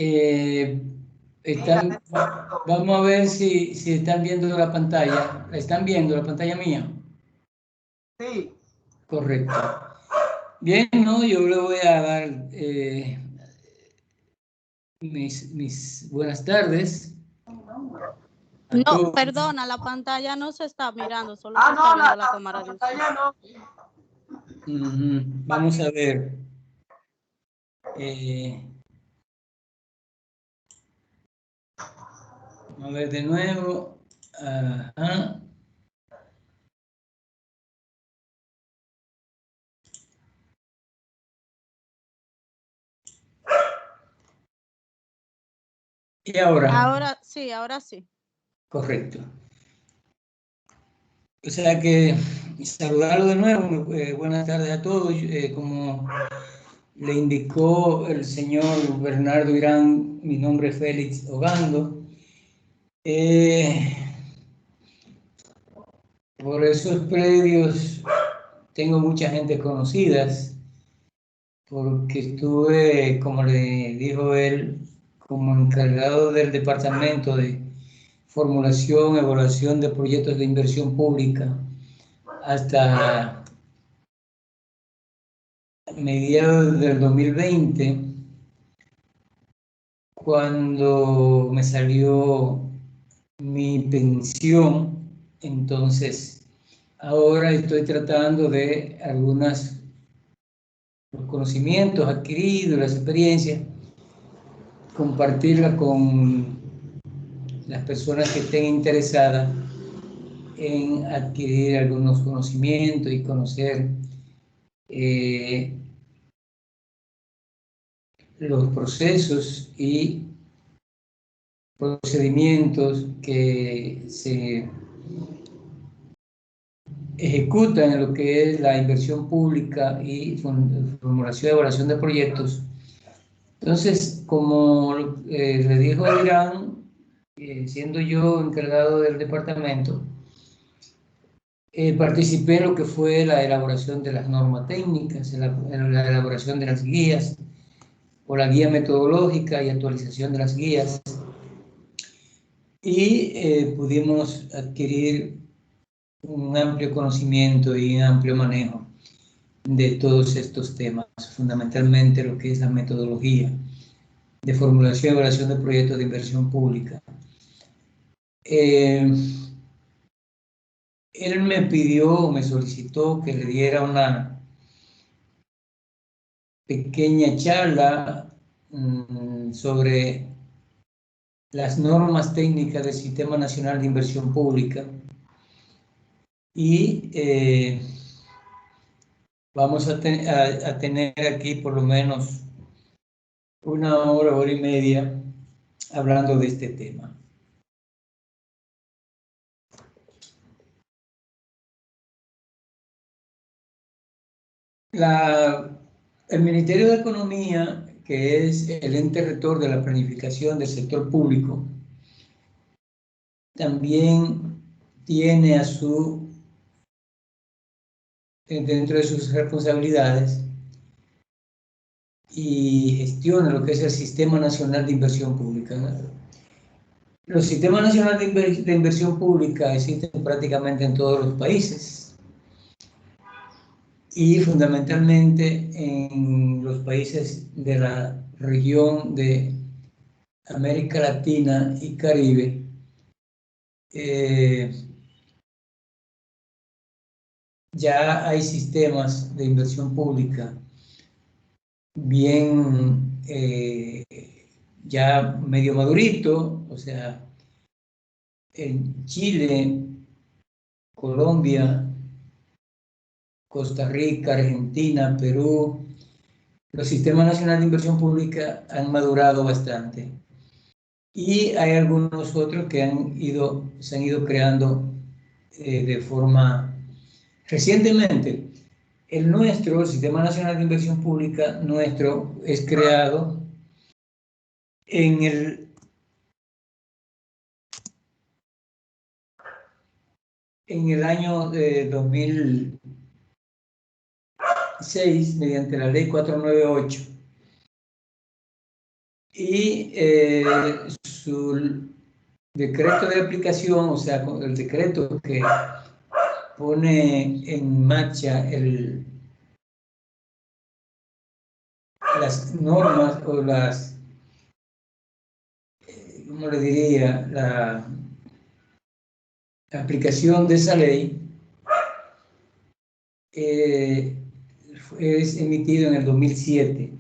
Eh, vamos a ver si están viendo la pantalla. ¿La están viendo la pantalla mía? Sí. Correcto. Bien, ¿no? Yo le voy a dar mis buenas tardes a No, todos. perdona, la pantalla no se está mirando, solo se está viendo la cámara de usted. Pantalla no. Vamos a ver. Vamos a ver de nuevo. Ajá. ¿Y ahora? Ahora sí, ahora sí. Correcto. O sea que saludarlo de nuevo. Buenas tardes a todos. Como le indicó el señor Bernardo Irán, mi nombre es Félix Ogando. Por esos predios tengo mucha gente conocidas, porque estuve, como le dijo él, como encargado del departamento de formulación, evaluación de proyectos de inversión pública hasta mediados del 2020, cuando me salió mi pensión. Entonces ahora estoy tratando de los conocimientos adquiridos, las experiencias, compartirlas con las personas que estén interesadas en adquirir algunos conocimientos y conocer los procesos y procedimientos que se ejecutan en lo que es la inversión pública y formulación y evaluación de proyectos. Entonces, como le dijo Irán, siendo yo encargado del departamento, participé en lo que fue la elaboración de las normas técnicas, en la elaboración de las guías, o la guía metodológica y actualización de las guías, y pudimos adquirir un amplio conocimiento y un amplio manejo de todos estos temas, fundamentalmente lo que es la metodología de formulación y evaluación de proyectos de inversión pública. Él me pidió, me solicitó que le diera una pequeña charla sobre las normas técnicas del Sistema Nacional de Inversión Pública, y vamos a tener aquí por lo menos una hora, hora y media hablando de este tema. El Ministerio de Economía, que es el ente rector de la planificación del sector público, también tiene dentro de sus responsabilidades y gestiona lo que es el Sistema Nacional de Inversión Pública. Los sistemas nacionales de inversión pública existen prácticamente en todos los países, y fundamentalmente en los países de la región de América Latina y Caribe. Ya hay sistemas de inversión pública bien ya medio madurito, o sea, en Chile, Colombia, Costa Rica, Argentina, Perú, los sistemas nacionales de inversión pública han madurado bastante. Y hay algunos otros que se han ido creando de forma recientemente. El nuestro, el Sistema Nacional de Inversión Pública nuestro, es creado en el año 2006 mediante la ley 498, y su decreto de aplicación, o sea, el decreto que pone en marcha las normas o las, ¿cómo le diría? La aplicación de esa ley es emitido en el 2007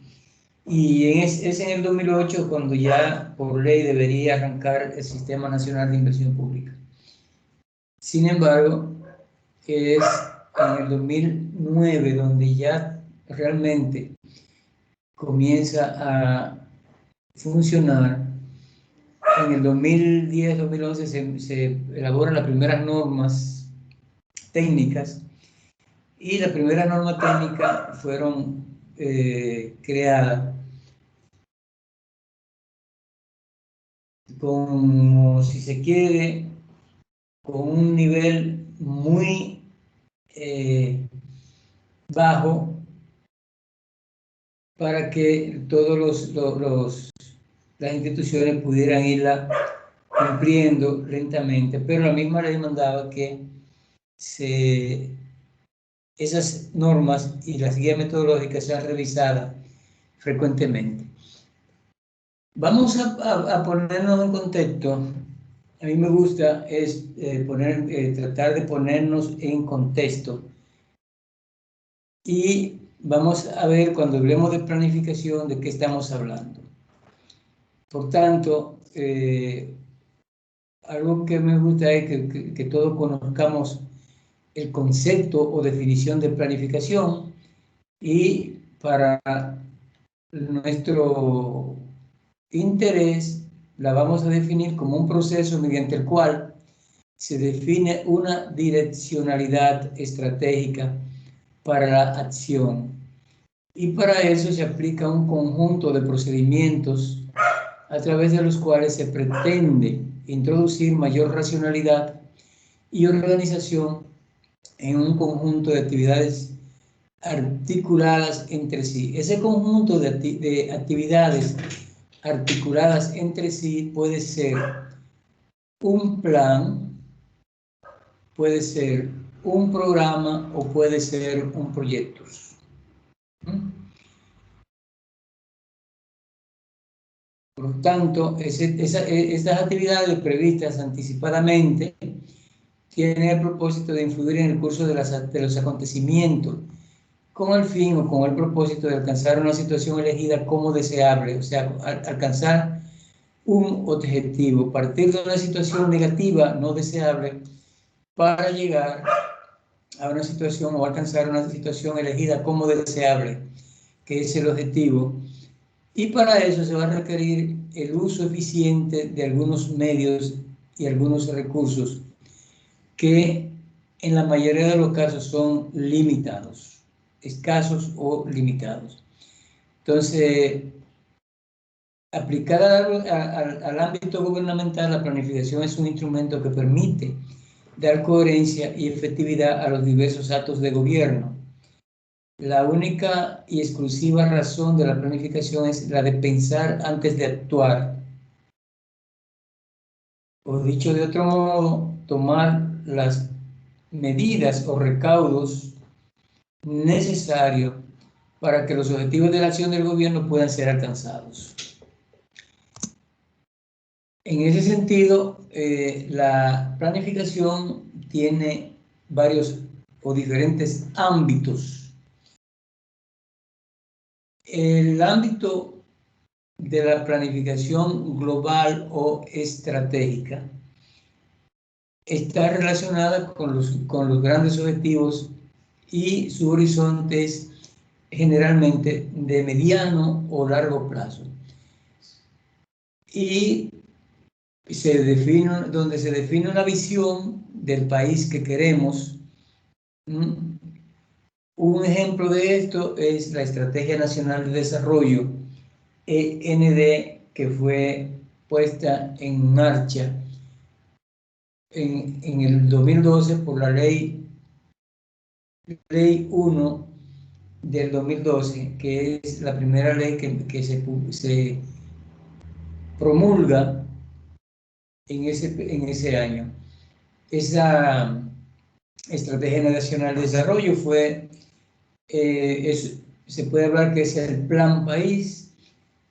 y es en el 2008 cuando ya por ley debería arrancar el Sistema Nacional de Inversión Pública. Sin embargo, es en el 2009 donde ya realmente comienza a funcionar. En el 2010-2011 se elaboran las primeras normas técnicas y las primeras normas técnicas fueron creadas como, si se quiere, con un nivel muy bajo para que todos las instituciones pudieran irla cumpliendo lentamente, pero la misma ley mandaba que esas normas y las guías metodológicas sean revisadas frecuentemente. Vamos a ponernos en contexto. A mí me gusta tratar de ponernos en contexto. Y vamos a ver cuando hablemos de planificación de qué estamos hablando. Por tanto, algo que me gusta es que todos conozcamos el concepto o definición de planificación y para nuestro interés la vamos a definir como un proceso mediante el cual se define una direccionalidad estratégica para la acción y para eso se aplica un conjunto de procedimientos a través de los cuales se pretende introducir mayor racionalidad y organización en un conjunto de actividades articuladas entre sí. Ese conjunto de actividades articuladas entre sí puede ser un plan, puede ser un programa o puede ser un proyecto. Por lo tanto, estas actividades previstas anticipadamente tienen el propósito de influir en el curso de los acontecimientos con el fin o con el propósito de alcanzar una situación elegida como deseable, o sea, alcanzar un objetivo, partir de una situación negativa no deseable para llegar a una situación o alcanzar una situación elegida como deseable, que es el objetivo. Y para eso se va a requerir el uso eficiente de algunos medios y algunos recursos que en la mayoría de los casos son limitados, escasos o limitados. Entonces, aplicada al ámbito gubernamental, la planificación es un instrumento que permite dar coherencia y efectividad a los diversos actos de gobierno. La única y exclusiva razón de la planificación es la de pensar antes de actuar. O dicho de otro modo, tomar las medidas o recaudos necesarios para que los objetivos de la acción del gobierno puedan ser alcanzados. En ese sentido, la planificación tiene varios o diferentes ámbitos. El ámbito de la planificación global o estratégica está relacionada con los grandes objetivos y su horizonte es generalmente de mediano o largo plazo. Y donde se define una visión del país que queremos. Un ejemplo de esto es la Estrategia Nacional de Desarrollo, END, que fue puesta en marcha en el 2012 por la Ley 1 del 2012, que es la primera ley que se promulga en ese año. Esa Estrategia Nacional de Desarrollo fue, se puede hablar que es el Plan País,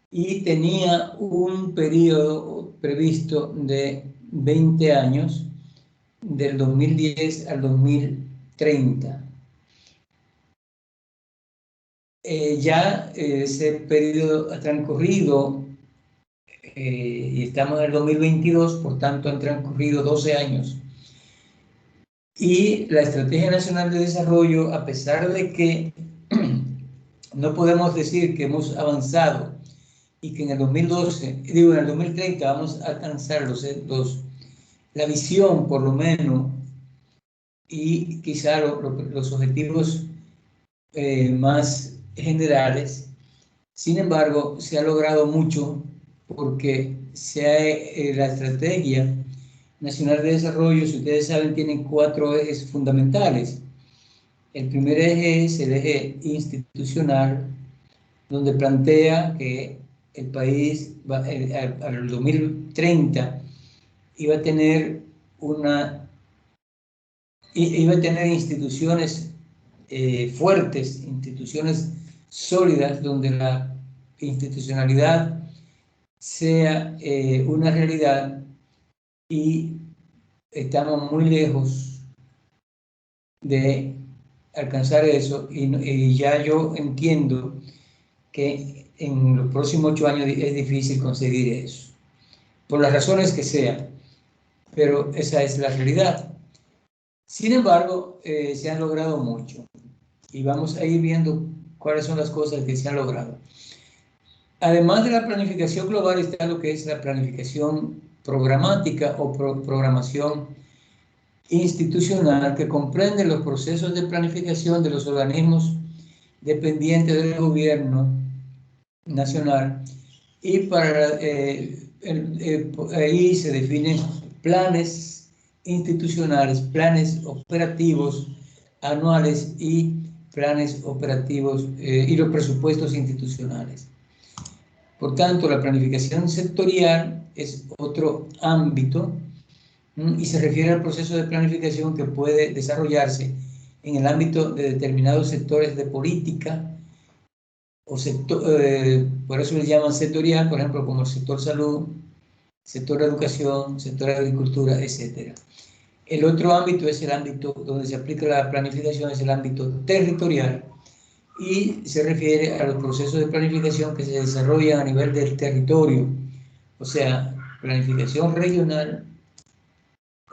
y tenía un periodo previsto de 20 años, del 2010 al 2030. Ya ese periodo ha transcurrido y estamos en el 2022, por tanto han transcurrido 12 años. Y la Estrategia Nacional de Desarrollo, a pesar de que no podemos decir que hemos avanzado y que en el 2030 vamos a alcanzar la visión, por lo menos, y quizá los objetivos más generales. Sin embargo, se ha logrado mucho porque la Estrategia Nacional de Desarrollo, si ustedes saben, tiene 4 ejes fundamentales. El primer eje es el eje institucional, donde plantea que el país al 2030 iba a tener instituciones fuertes, instituciones sólidas, donde la institucionalidad sea una realidad, y estamos muy lejos de alcanzar eso, y ya yo entiendo que en los próximos 8 años es difícil conseguir eso, por las razones que sean, pero esa es la realidad. Sin embargo, se han logrado mucho, y vamos a ir viendo cuáles son las cosas que se han logrado. Además de la planificación global está lo que es la planificación programática o programación institucional, que comprende los procesos de planificación de los organismos dependientes del gobierno nacional, y ahí se definen planes institucionales, planes operativos anuales y planes operativos y los presupuestos institucionales. Por tanto, la planificación sectorial es otro ámbito y se refiere al proceso de planificación que puede desarrollarse en el ámbito de determinados sectores de política, o por eso le llaman sectorial, por ejemplo, como el sector salud, sector educación, sector agricultura, etc. El otro ámbito es el ámbito donde se aplica la planificación, es el ámbito territorial, y se refiere a los procesos de planificación que se desarrollan a nivel del territorio, o sea, planificación regional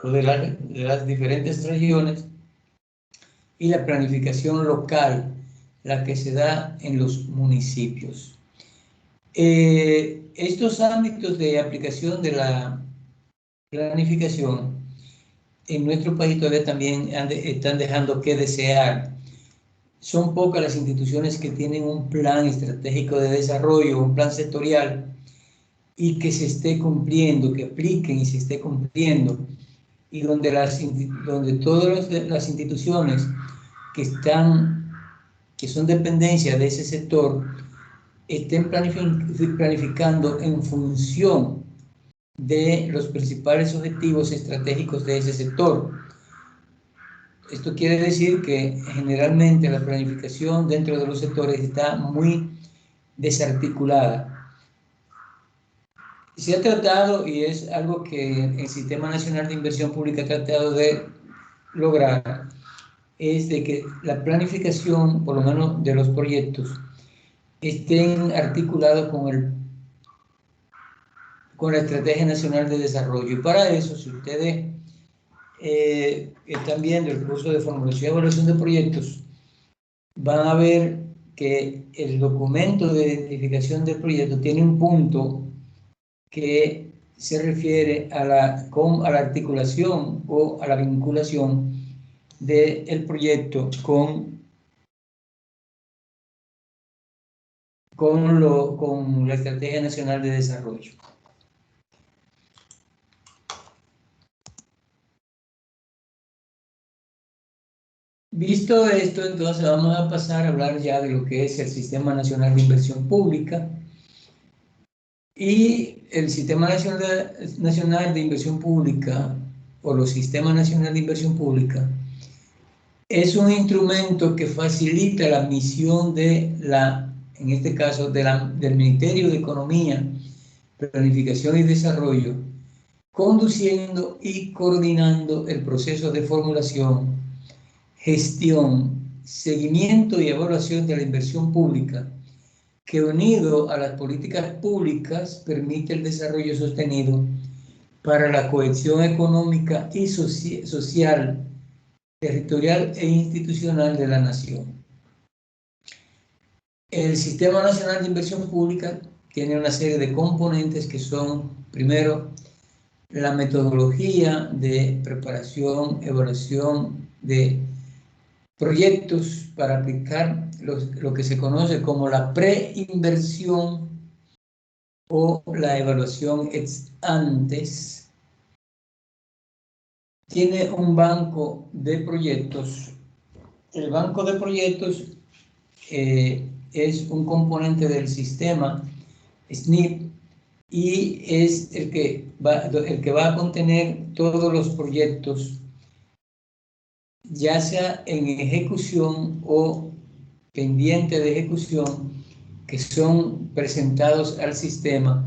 o de las diferentes regiones, y la planificación local, la que se da en los municipios. Estos ámbitos de aplicación de la planificación en nuestro país todavía también están dejando que desear. Son pocas las instituciones que tienen un plan estratégico de desarrollo, un plan sectorial, y que se esté cumpliendo, que apliquen y se esté cumpliendo, y donde todas las instituciones que son dependencia de ese sector estén planificando en función de los principales objetivos estratégicos de ese sector. Esto quiere decir que generalmente la planificación dentro de los sectores está muy desarticulada. Se ha tratado, y es algo que el Sistema Nacional de Inversión Pública ha tratado de lograr, es de que la planificación, por lo menos de los proyectos, estén articulados con la Estrategia Nacional de Desarrollo. Y para eso, si ustedes están viendo el curso de formulación y evaluación de proyectos, van a ver que el documento de identificación del proyecto tiene un punto que se refiere a la articulación o a la vinculación del proyecto con la Estrategia Nacional de Desarrollo. Visto esto, entonces vamos a pasar a hablar ya de lo que es el Sistema Nacional de Inversión Pública. Y el Sistema Nacional de Inversión Pública, o los Sistemas Nacionales de Inversión Pública, es un instrumento que facilita la misión de en este caso, del Ministerio de Economía, Planificación y Desarrollo, conduciendo y coordinando el proceso de formulación, gestión, seguimiento y evaluación de la inversión pública, que unido a las políticas públicas permite el desarrollo sostenido para la cohesión económica y social, territorial e institucional de la nación. El Sistema Nacional de Inversión Pública tiene una serie de componentes que son, primero, la metodología de preparación, evaluación de proyectos para aplicar lo que se conoce como la preinversión o la evaluación ex antes. Tiene un banco de proyectos. El banco de proyectos es un componente del sistema SNIP y es el que va a contener todos los proyectos, ya sea en ejecución o pendiente de ejecución, que son presentados al sistema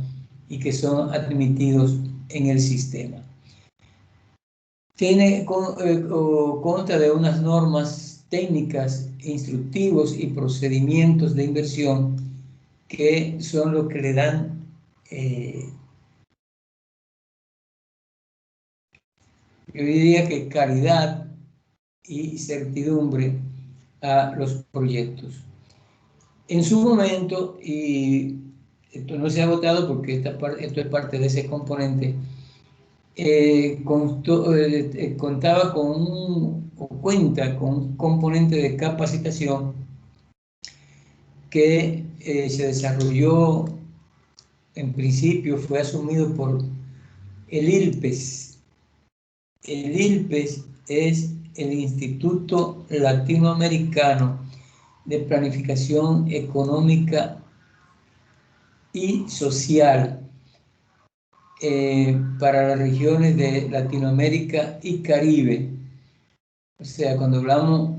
y que son admitidos en el sistema. Consta de unas normas técnicas, instructivos y procedimientos de inversión que son lo que le dan yo diría que calidad y certidumbre a los proyectos. En su momento, y esto no se ha votado porque esto es parte de ese componente, contaba cuenta con un componente de capacitación que se desarrolló, en principio fue asumido por el ILPES. El ILPES es el Instituto Latinoamericano de Planificación Económica y Social para las regiones de Latinoamérica y Caribe. O sea, cuando hablamos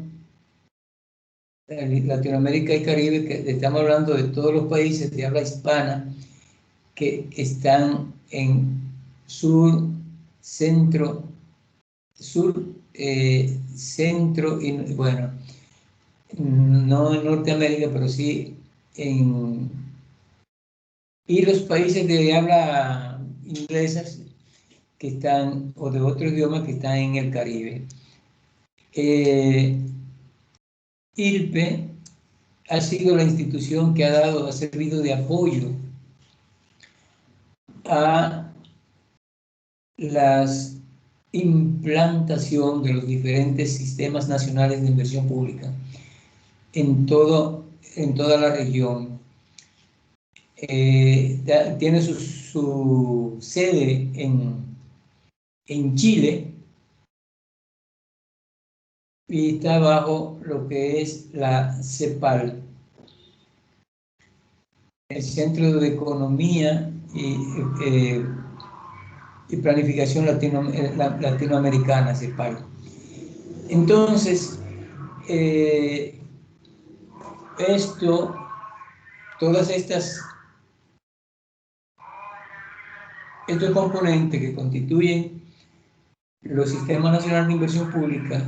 de Latinoamérica y Caribe, que estamos hablando de todos los países de habla hispana que están en sur, centro y, bueno, no en Norteamérica, pero sí y los países de habla inglesa que están, o de otro idioma que están en el Caribe. ILPE ha sido la institución que ha servido de apoyo a la implantación de los diferentes sistemas nacionales de inversión pública en toda la región. Tiene su sede en Chile y está bajo lo que es la CEPAL, el Centro de Economía y Planificación Latinoamericana, CEPAL. Entonces, todas estos componentes que constituyen los sistemas nacionales de inversión pública,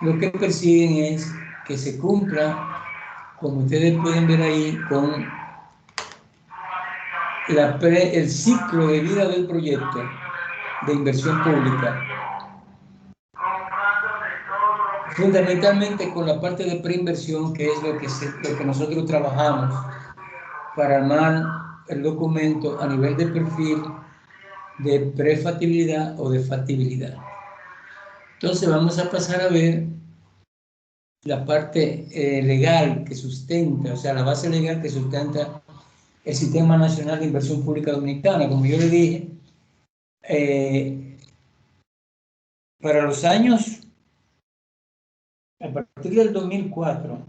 lo que persiguen es que se cumpla, como ustedes pueden ver ahí, con el ciclo de vida del proyecto de inversión pública, fundamentalmente con la parte de preinversión, que es lo que nosotros trabajamos para armar el documento a nivel de perfil de prefactibilidad o de factibilidad. Entonces vamos a pasar a ver la parte legal que sustenta, o sea, la base legal que sustenta el Sistema Nacional de Inversión Pública Dominicana. Como yo le dije, para los años, a partir del 2004,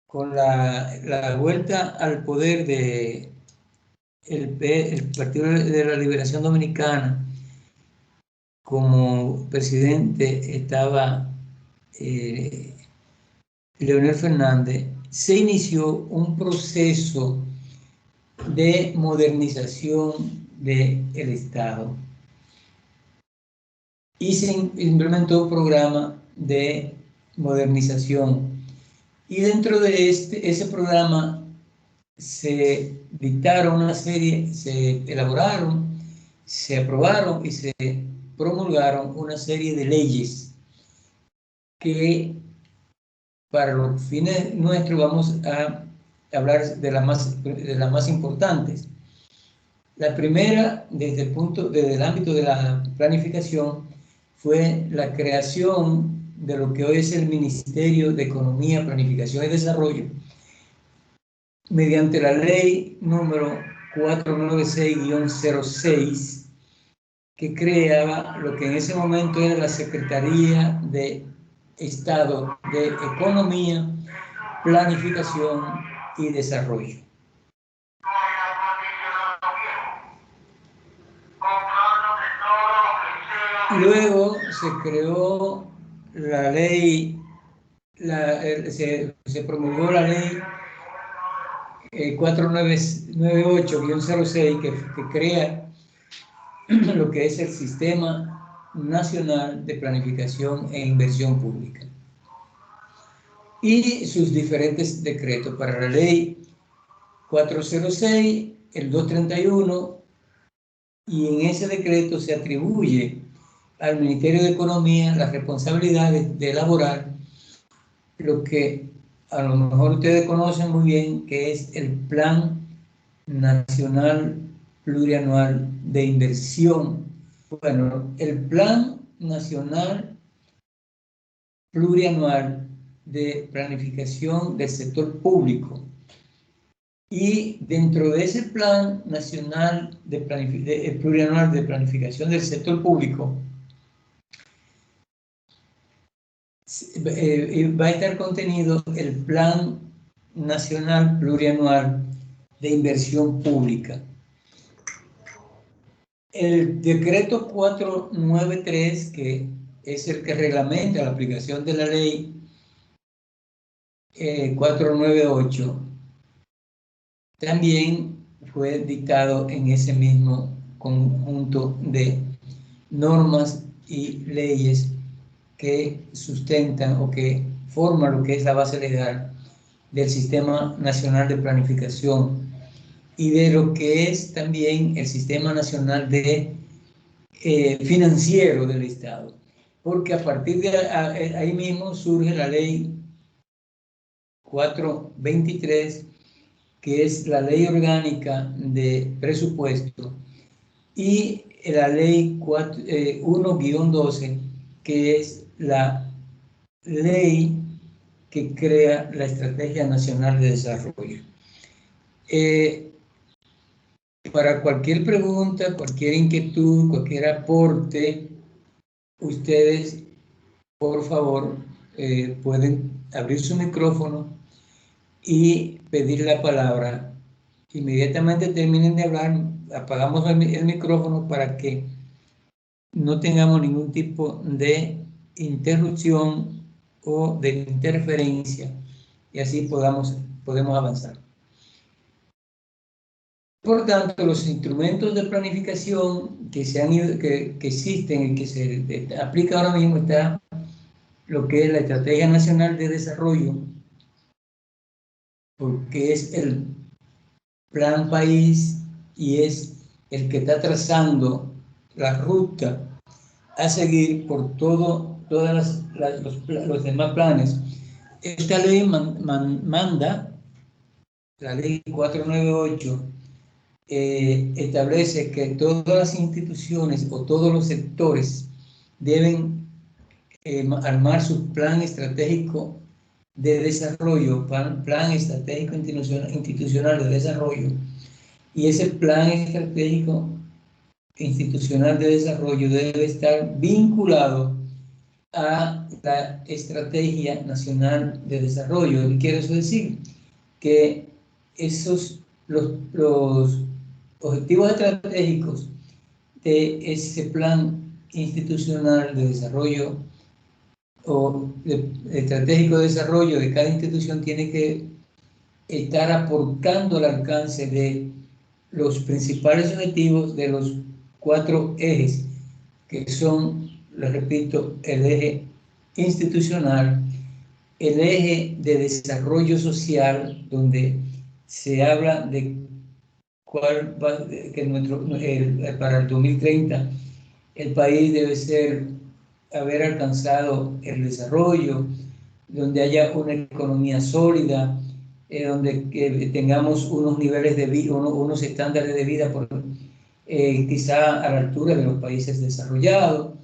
con la vuelta al poder de el Partido de la Liberación Dominicana, como presidente estaba Leonel Fernández, se inició un proceso de modernización del Estado y se implementó un programa de modernización. Y dentro de ese programa se dictaron una serie, se elaboraron, se aprobaron y se promulgaron una serie de leyes que para los fines nuestros vamos a hablar de las más importantes. La primera, desde el ámbito de la planificación, fue la creación de lo que hoy es el Ministerio de Economía, Planificación y Desarrollo, mediante la ley número 496-06, que creaba lo que en ese momento era la Secretaría de Estado de Economía, Planificación y Desarrollo. Luego se creó la ley, se promulgó la ley 4998-06 que crea lo que es el Sistema Nacional de Planificación e Inversión Pública y sus diferentes decretos para la ley 406, el 231, y en ese decreto se atribuye al Ministerio de Economía la responsabilidad de elaborar lo que a lo mejor ustedes conocen muy bien, que es el Plan Nacional Plurianual de Inversión. Bueno, el Plan Nacional Plurianual de Planificación del Sector Público. Y dentro de ese Plan Nacional Plurianual de Planificación del Sector Público, va a estar contenido el Plan Nacional Plurianual de Inversión Pública. El decreto 493, que es el que reglamenta la aplicación de la ley 498, también fue dictado en ese mismo conjunto de normas y leyes que sustentan o que forman lo que es la base legal del Sistema Nacional de Planificación y de lo que es también el Sistema Nacional de Financiero del Estado. Porque a partir de ahí mismo surge la Ley 423, que es la Ley Orgánica de Presupuesto, y la Ley 1-12, que es la ley que crea la Estrategia Nacional de Desarrollo. Para cualquier pregunta, cualquier inquietud, cualquier aporte, ustedes, por favor, pueden abrir su micrófono y pedir la palabra. Inmediatamente terminen de hablar, apagamos el micrófono para que no tengamos ningún tipo de interrupción o de interferencia y así podemos avanzar. Por tanto, los instrumentos de planificación que existen y que se aplica ahora mismo está lo que es la Estrategia Nacional de Desarrollo, porque es el plan país y es el que está trazando la ruta a seguir por todos los demás planes. Esta ley manda, la ley 498, establece que todas las instituciones o todos los sectores deben armar su plan estratégico de desarrollo, plan estratégico institucional de desarrollo, y ese plan estratégico institucional de desarrollo debe estar vinculado a la Estrategia Nacional de Desarrollo. ¿Qué quiere eso decir? Que los objetivos estratégicos de ese plan institucional de desarrollo o estratégico de desarrollo de cada institución tiene que estar aportando al alcance de los principales objetivos de los 4 ejes, que son, les repito, el eje institucional, el eje de desarrollo social, donde se habla de cuál va, que para el 2030 el país debe haber alcanzado el desarrollo, donde haya una economía sólida, donde tengamos unos niveles de vida, unos estándares de vida quizá a la altura de los países desarrollados,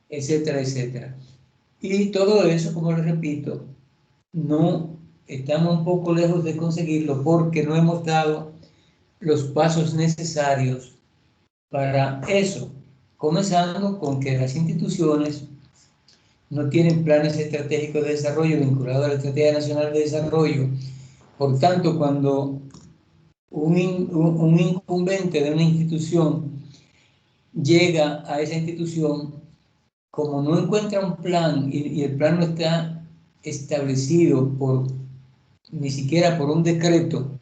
etcétera, etcétera. Y todo eso, como les repito, no estamos un poco lejos de conseguirlo porque no hemos dado los pasos necesarios para eso, comenzando con que las instituciones no tienen planes estratégicos de desarrollo vinculados a la Estrategia Nacional de Desarrollo. Por tanto, cuando un incumbente de una institución llega a esa institución, como no encuentra un plan y el plan no está establecido ni siquiera por un decreto,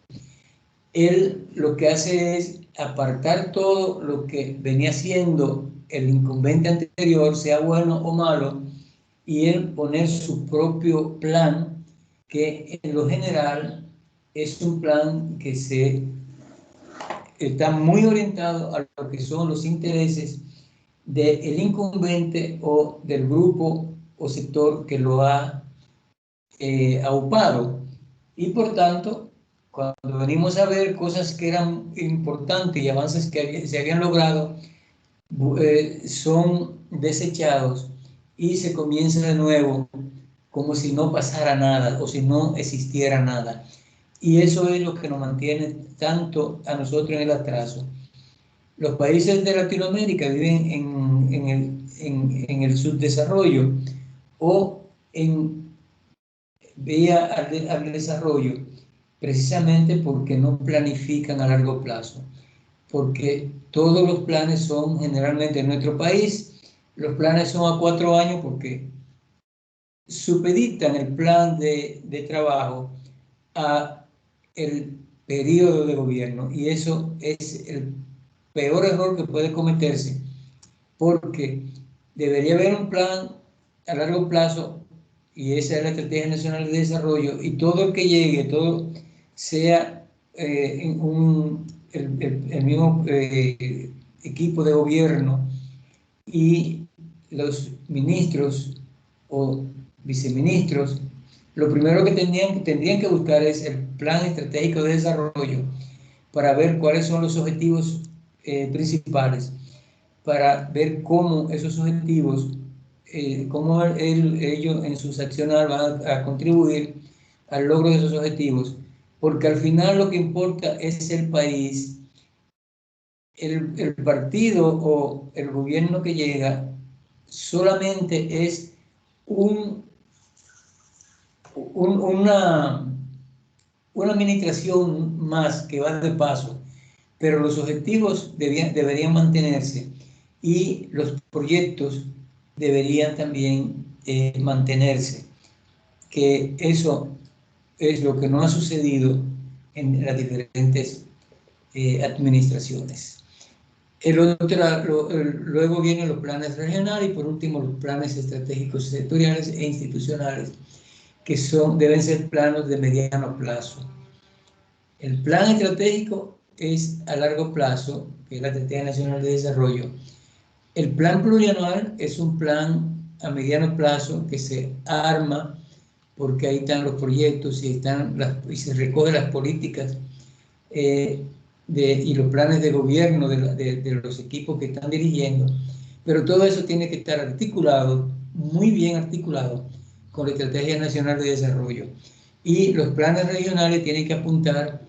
él lo que hace es apartar todo lo que venía haciendo el incumbente anterior, sea bueno o malo, y él poner su propio plan, que en lo general es un plan que está muy orientado a lo que son los intereses del incumbente o del grupo o sector que lo ha aupado. Y por tanto, cuando venimos a ver cosas que eran importantes y avances que se habían logrado, son desechados y se comienza de nuevo como si no pasara nada o si no existiera nada. Y eso es lo que nos mantiene tanto a nosotros en el atraso. Los países de Latinoamérica viven en el subdesarrollo o en vía al desarrollo, precisamente porque no planifican a largo plazo, porque todos los planes son generalmente en nuestro país, los planes son a 4 años porque supeditan el plan de trabajo a el periodo de gobierno, y eso es el peor error que puede cometerse, porque debería haber un plan a largo plazo, y esa es la Estrategia Nacional de Desarrollo, y todo el que llegue, todo sea el mismo equipo de gobierno y los ministros o viceministros, lo primero que tendrían que buscar es el plan estratégico de desarrollo para ver cuáles son los objetivos principales, para ver cómo esos objetivos, cómo ellos en sus acciones van a contribuir al logro de esos objetivos, porque al final lo que importa es el país. El partido o el gobierno que llega solamente es una administración más que va de paso, pero los objetivos deberían mantenerse y los proyectos deberían también mantenerse, que eso es lo que no ha sucedido en las diferentes administraciones. Luego vienen los planes regionales y por último los planes estratégicos sectoriales e institucionales, que deben ser planos de mediano plazo. El plan estratégico es a largo plazo, que es la Estrategia Nacional de Desarrollo. El plan plurianual es un plan a mediano plazo que se arma porque ahí están los proyectos y se recogen las políticas y los planes de gobierno de los equipos que están dirigiendo, pero todo eso tiene que estar articulado, muy bien articulado, con la Estrategia Nacional de Desarrollo. Y los planes regionales tienen que apuntar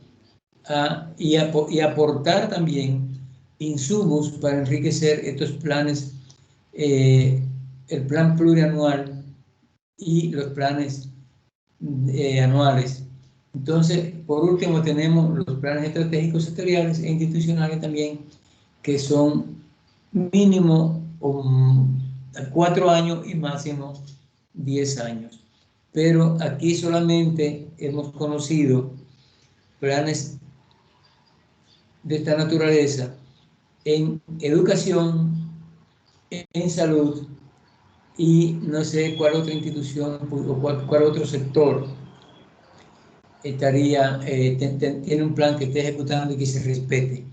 y aportar también insumos para enriquecer estos planes, el plan plurianual y los planes anuales, Entonces, por último, tenemos los planes estratégicos sectoriales e institucionales también, que son mínimo 4 años y máximo 10 años. Pero aquí solamente hemos conocido planes de esta naturaleza en educación, en salud, y no sé cuál otra institución o cuál otro sector estaría, tiene un plan que esté ejecutando y que se respete.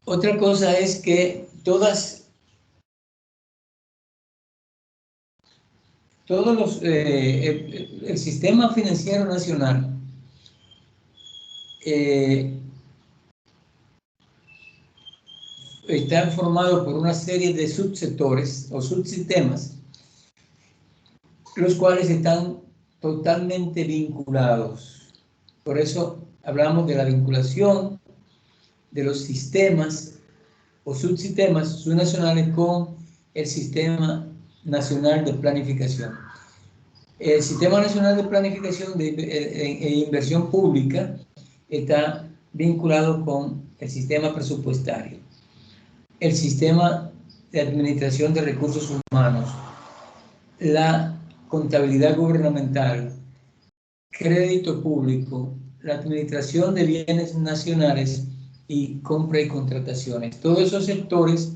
Otra cosa es que el sistema financiero nacional está formado por una serie de subsectores o subsistemas, los cuales están totalmente vinculados. Por eso hablamos de la vinculación de los sistemas o subsistemas subnacionales con el Sistema Nacional de Planificación. El Sistema Nacional de Planificación e Inversión Pública está vinculado con el sistema presupuestario, el sistema de administración de recursos humanos, la contabilidad gubernamental, crédito público, la administración de bienes nacionales y compra y contrataciones. Todos esos sectores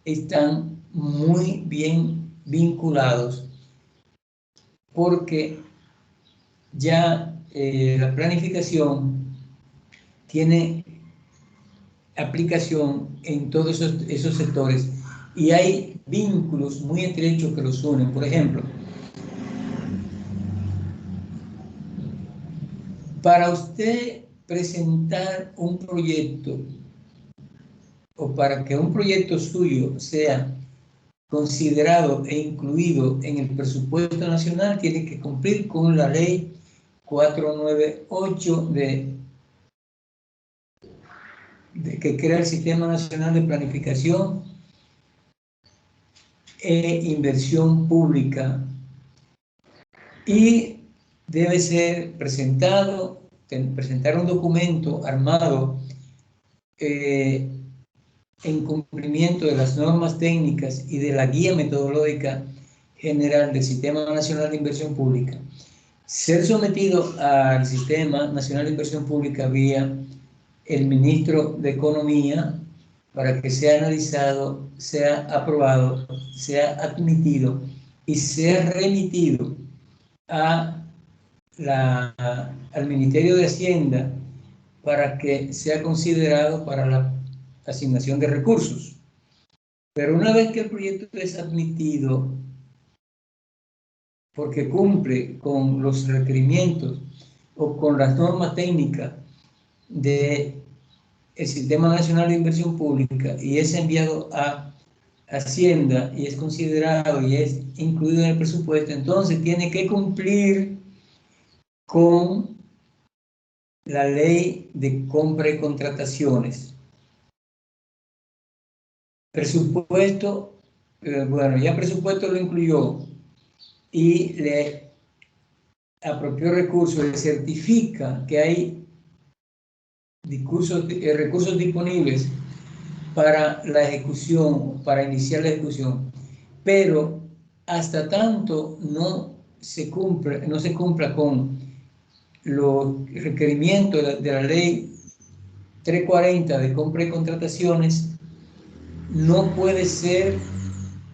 están muy bien vinculados porque ya la planificación tiene aplicación en todos esos sectores y hay vínculos muy estrechos que los unen. Por ejemplo, para usted presentar un proyecto o para que un proyecto suyo sea considerado e incluido en el presupuesto nacional, tiene que cumplir con la ley 498 que crea el Sistema Nacional de Planificación e Inversión Pública, y debe ser presentar un documento armado en cumplimiento de las normas técnicas y de la guía metodológica general del Sistema Nacional de Inversión Pública, ser sometido al Sistema Nacional de Inversión Pública vía el ministro de Economía para que sea analizado, sea aprobado, sea admitido y sea remitido al Ministerio de Hacienda para que sea considerado para la asignación de recursos. Pero una vez que el proyecto es admitido porque cumple con los requerimientos o con las normas técnicas del Sistema Nacional de Inversión Pública y es enviado a Hacienda y es considerado y es incluido en el presupuesto, entonces tiene que cumplir con la ley de compra y contrataciones. Presupuesto, bueno, ya presupuesto lo incluyó y le apropió recursos, le certifica que hay recursos disponibles para la ejecución, para iniciar la ejecución, pero hasta tanto no se cumpla con los requerimientos de la ley 340 de compra y contrataciones, no puede ser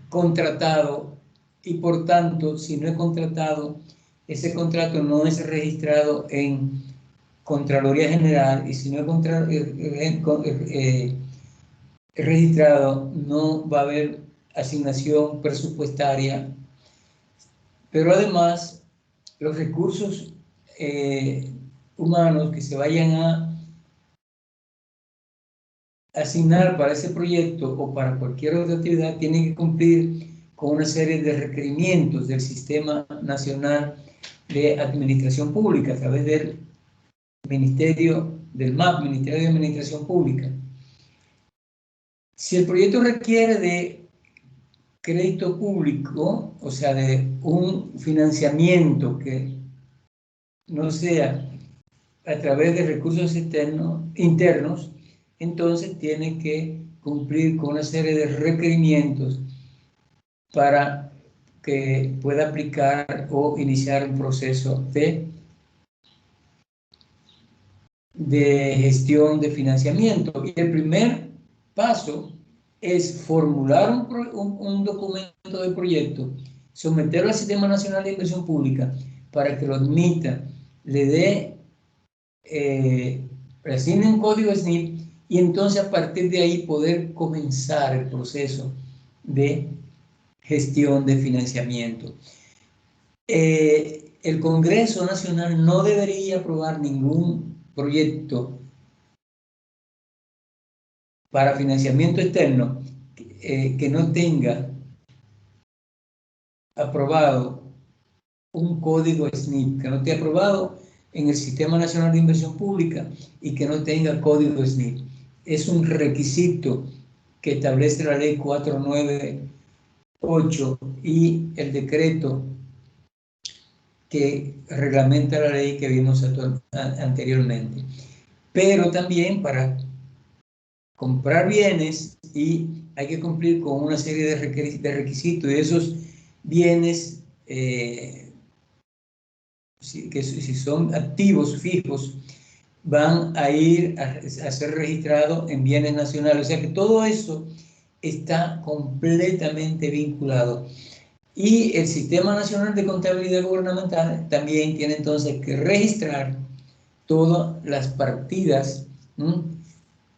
contratado y por tanto, si no es contratado, ese contrato no es registrado en Contraloría General y si no es registrado, no va a haber asignación presupuestaria. Pero además, los recursos humanos que se vayan a asignar para ese proyecto o para cualquier otra actividad tienen que cumplir con una serie de requerimientos del Sistema Nacional de Administración Pública a través del Ministerio del MAP, Ministerio de Administración Pública. Si el proyecto requiere de crédito público, o sea, de un financiamiento que no sea a través de recursos internos, entonces tiene que cumplir con una serie de requerimientos para que pueda aplicar o iniciar un proceso de gestión de financiamiento. Y el primer paso es formular un documento de proyecto, someterlo al Sistema Nacional de Inversión Pública para que lo admita, le asigne un código SNIP y entonces a partir de ahí poder comenzar el proceso de gestión de financiamiento. El Congreso Nacional no debería aprobar ningún proyecto para financiamiento externo que no tenga aprobado un código SNIP, que no esté aprobado en el Sistema Nacional de Inversión Pública y que no tenga código SNIP. Es un requisito que establece la ley 498 y el decreto que reglamenta la ley que vimos anteriormente. Pero también para comprar bienes y hay que cumplir con una serie de requisitos, y esos bienes, si son activos fijos, van a ir a ser registrados en bienes nacionales. O sea que todo eso está completamente vinculado. Y el Sistema Nacional de Contabilidad Gubernamental también tiene entonces que registrar todas las partidas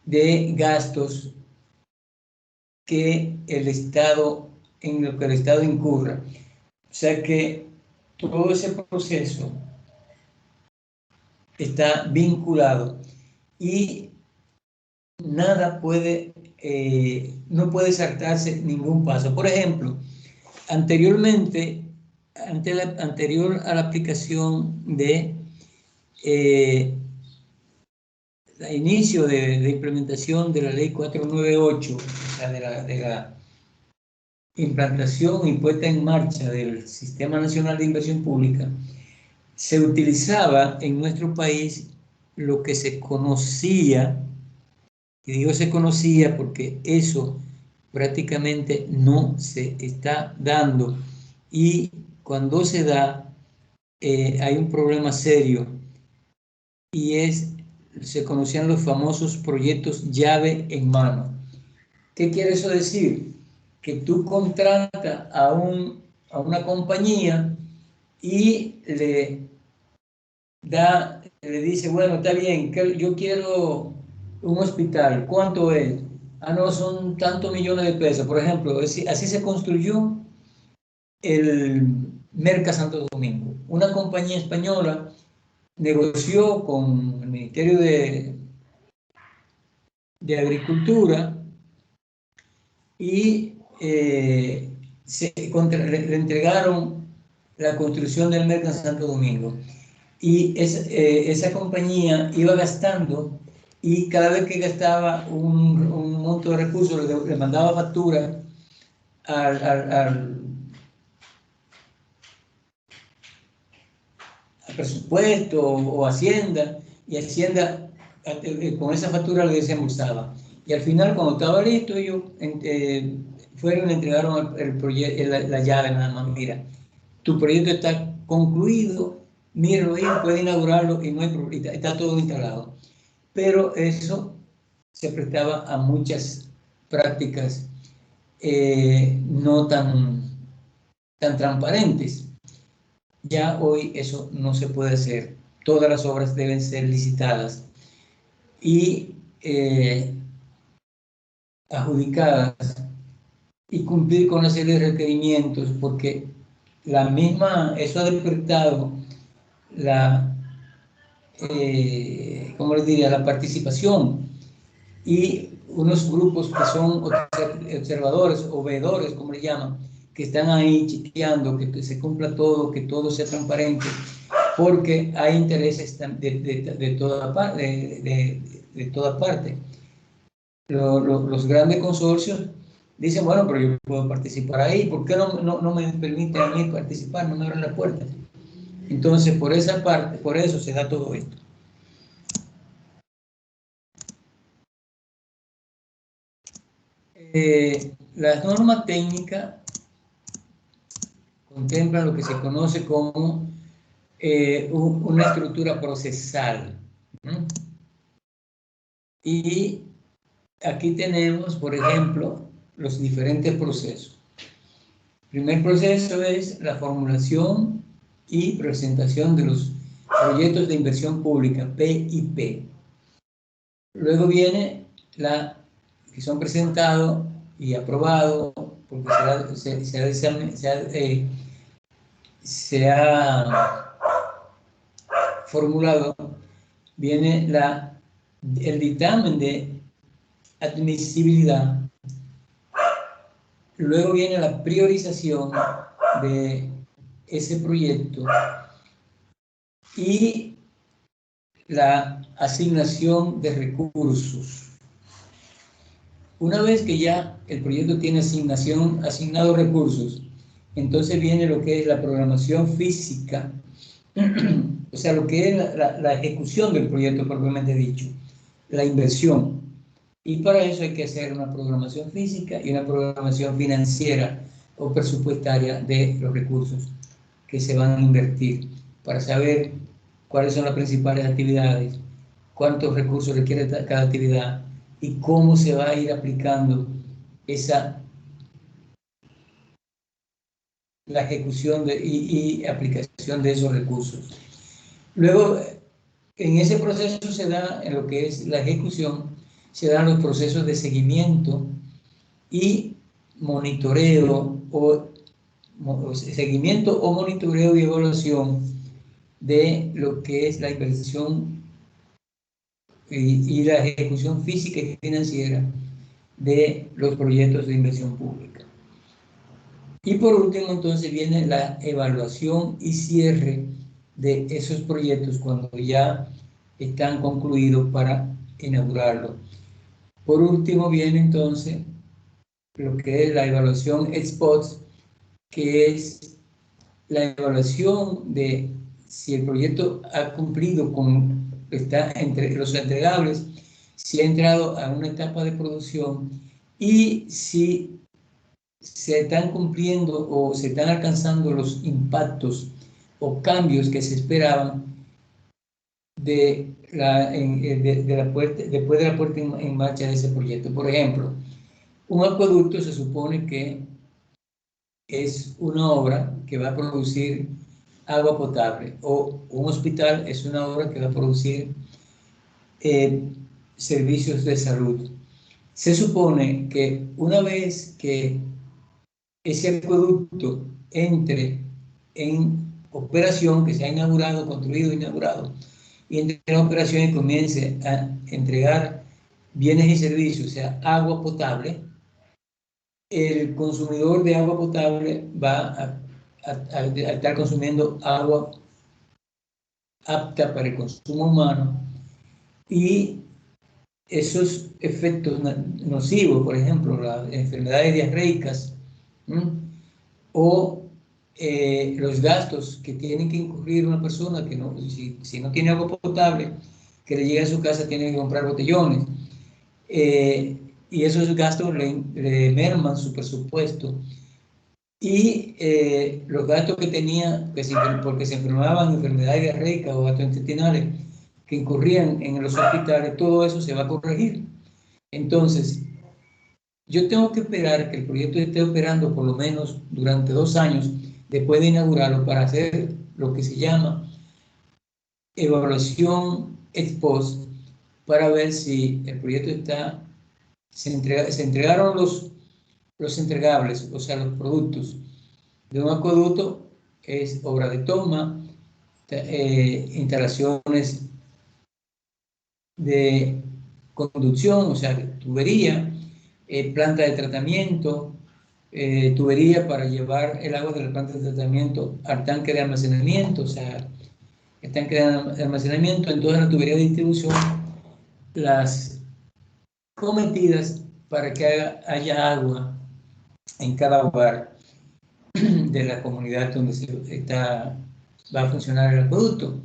de gastos que el Estado, en lo que el Estado incurra. O sea que todo ese proceso está vinculado y nada puede, no puede saltarse ningún paso. Por ejemplo, anteriormente, anterior a la aplicación de el inicio de implementación de la ley 498, o sea, de la implantación y puesta en marcha del Sistema Nacional de Inversión Pública, se utilizaba en nuestro país lo que se conocía, y digo se conocía porque eso prácticamente no se está dando, y cuando se da hay un problema serio, y se conocían los famosos proyectos llave en mano. ¿Qué quiere eso decir? Que tú contratas a una compañía y le dice, bueno, está bien, yo quiero un hospital, ¿cuánto es? Ah, no, son tantos millones de pesos. Por ejemplo, así se construyó el Merca Santo Domingo. Una compañía española negoció con el Ministerio de Agricultura y le entregaron la construcción del Merca Santo Domingo. Y esa compañía iba gastando, y cada vez que gastaba un monto de recursos le mandaba factura al presupuesto o Hacienda, y Hacienda con esa factura le desembolsaba. Y al final, cuando estaba listo, ellos fueron y le entregaron la llave nada más. Mira, tu proyecto está concluido, míralo ahí, puede inaugurarlo y no hay problema, está todo instalado. Pero eso se prestaba a muchas prácticas no tan transparentes. Ya hoy eso no se puede hacer. Todas las obras deben ser licitadas y adjudicadas y cumplir con una serie de requerimientos, porque eso ha despertado ¿cómo les diría?, la participación, y unos grupos que son observadores o veedores, como le llaman, que están ahí chequeando que se cumpla todo, que todo sea transparente, porque hay intereses de toda parte. Los grandes consorcios dicen, bueno, pero yo puedo participar ahí, ¿por qué no me permite a mí participar? No me abren la puerta. Entonces, por esa parte, por eso se da todo esto. Las normas técnicas contemplan lo que se conoce como una estructura procesal. ¿No? Y aquí tenemos, por ejemplo, los diferentes procesos. El primer proceso es la formulación y presentación de los proyectos de inversión pública, PIP. Luego viene que son presentados y aprobados, porque se ha formulado, viene el dictamen de admisibilidad. Luego viene la priorización de ese proyecto y la asignación de recursos. Una vez que ya el proyecto tiene asignados recursos, entonces viene lo que es la programación física, o sea, lo que es la ejecución del proyecto propiamente dicho, la inversión. Y para eso hay que hacer una programación física y una programación financiera o presupuestaria de los recursos que se van a invertir para saber cuáles son las principales actividades, cuántos recursos requiere cada actividad y cómo se va a ir aplicando la ejecución y aplicación de esos recursos. Luego, en ese proceso se da, en lo que es la ejecución, se dan los procesos de seguimiento y monitoreo seguimiento o monitoreo y evaluación de lo que es la inversión y la ejecución física y financiera de los proyectos de inversión pública. Y por último, entonces, viene la evaluación y cierre de esos proyectos cuando ya están concluidos para inaugurarlo. Por último, viene entonces lo que es la evaluación ex post, que es la evaluación de si el proyecto ha cumplido está entre los entregables, si ha entrado a una etapa de producción y si se están cumpliendo o se están alcanzando los impactos o cambios que se esperaban después de la puesta en marcha de ese proyecto. Por ejemplo, un acueducto se supone que es una obra que va a producir agua potable, o un hospital es una obra que va a producir servicios de salud. Se supone que una vez que ese acueducto entre en operación, que se ha inaugurado, construido, inaugurado, y entre en operación y comience a entregar bienes y servicios, o sea, agua potable, el consumidor de agua potable va a estar consumiendo agua apta para el consumo humano y esos efectos nocivos, por ejemplo, las enfermedades diarreicas o los gastos que tiene que incurrir una persona que si no tiene agua potable, que le llegue a su casa, tiene que comprar botellones. Y esos gastos le merman su presupuesto. Y los gastos que tenía, porque se enfermaban enfermedades diarreicas o gastrointestinales que incurrían en los hospitales, todo eso se va a corregir. Entonces, yo tengo que esperar que el proyecto esté operando por lo menos durante 2 años después de inaugurarlo para hacer lo que se llama evaluación ex post para ver si el proyecto se entregaron los entregables, o sea, los productos de un acueducto, es obra de toma, instalaciones de conducción, o sea, tubería, planta de tratamiento, tubería para llevar el agua de la planta de tratamiento al tanque de almacenamiento, o sea, el tanque de almacenamiento, en toda la tubería de distribución, las cometidas para que haya agua en cada hogar de la comunidad donde va a funcionar el acueducto.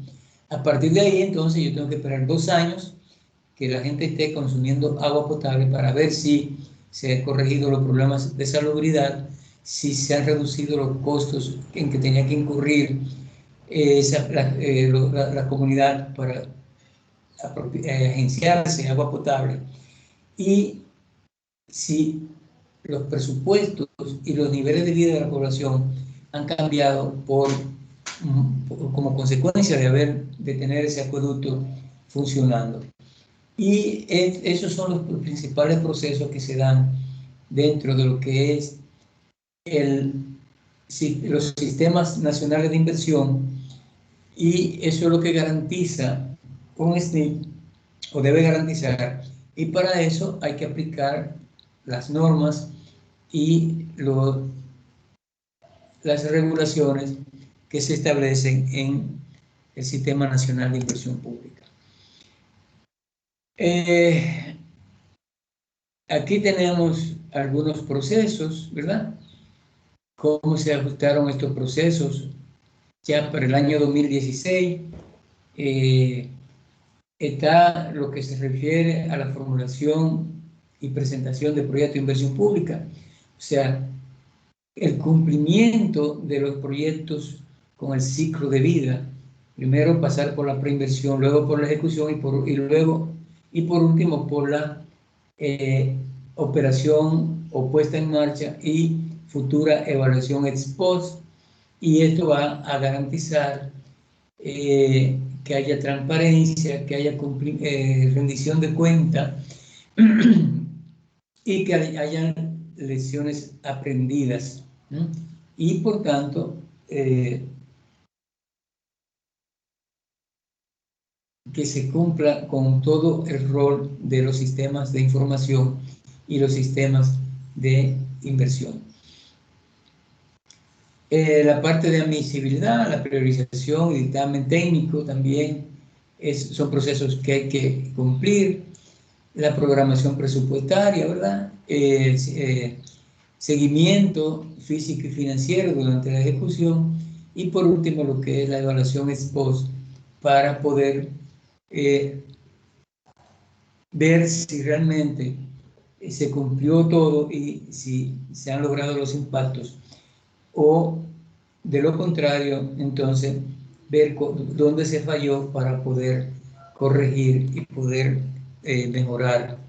A partir de ahí, entonces, yo tengo que esperar 2 años que la gente esté consumiendo agua potable para ver si se han corregido los problemas de salubridad, si se han reducido los costos en que tenía que incurrir la comunidad para agenciarse agua potable, y si los presupuestos y los niveles de vida de la población han cambiado como consecuencia de tener ese acueducto funcionando. Y esos son los principales procesos que se dan dentro de lo que es los sistemas nacionales de inversión, y eso es lo que garantiza un SNIP, o debe garantizar, y para eso hay que aplicar las normas y las regulaciones que se establecen en el Sistema Nacional de Inversión Pública. Aquí tenemos algunos procesos, ¿verdad? Cómo se ajustaron estos procesos ya para el año 2016. Está lo que se refiere a la formulación y presentación de proyectos de inversión pública, o sea, el cumplimiento de los proyectos con el ciclo de vida. Primero pasar por la preinversión, luego por la ejecución y por último por la operación o puesta en marcha y futura evaluación ex post, y esto va a garantizar que haya transparencia, que haya rendición de cuenta y que haya lecciones aprendidas, ¿no? Y por tanto que se cumpla con todo el rol de los sistemas de información y los sistemas de inversión. La parte de admisibilidad, la priorización y dictamen técnico también son procesos que hay que cumplir. La programación presupuestaria, ¿verdad? Seguimiento físico y financiero durante la ejecución, y por último lo que es la evaluación ex post para poder ver si realmente se cumplió todo y si se han logrado los impactos, o de lo contrario, entonces ver dónde se falló para poder corregir y poder mejorar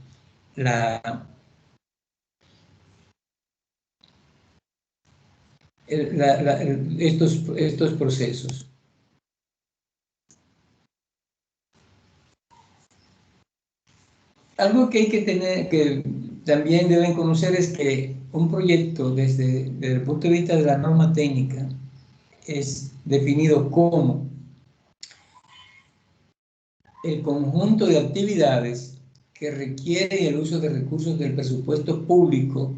estos procesos. Algo que hay que tener, que también deben conocer, es que un proyecto desde el punto de vista de la norma técnica es definido como el conjunto de actividades que requiere el uso de recursos del presupuesto público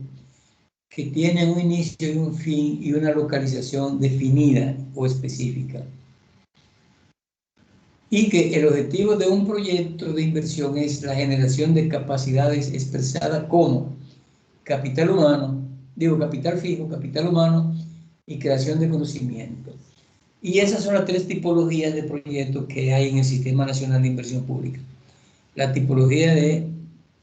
que tienen un inicio y un fin y una localización definida o específica. Y que el objetivo de un proyecto de inversión es la generación de capacidades expresadas como capital humano, capital fijo, capital humano y creación de conocimiento. Y esas son las 3 tipologías de proyectos que hay en el Sistema Nacional de Inversión Pública. La tipología de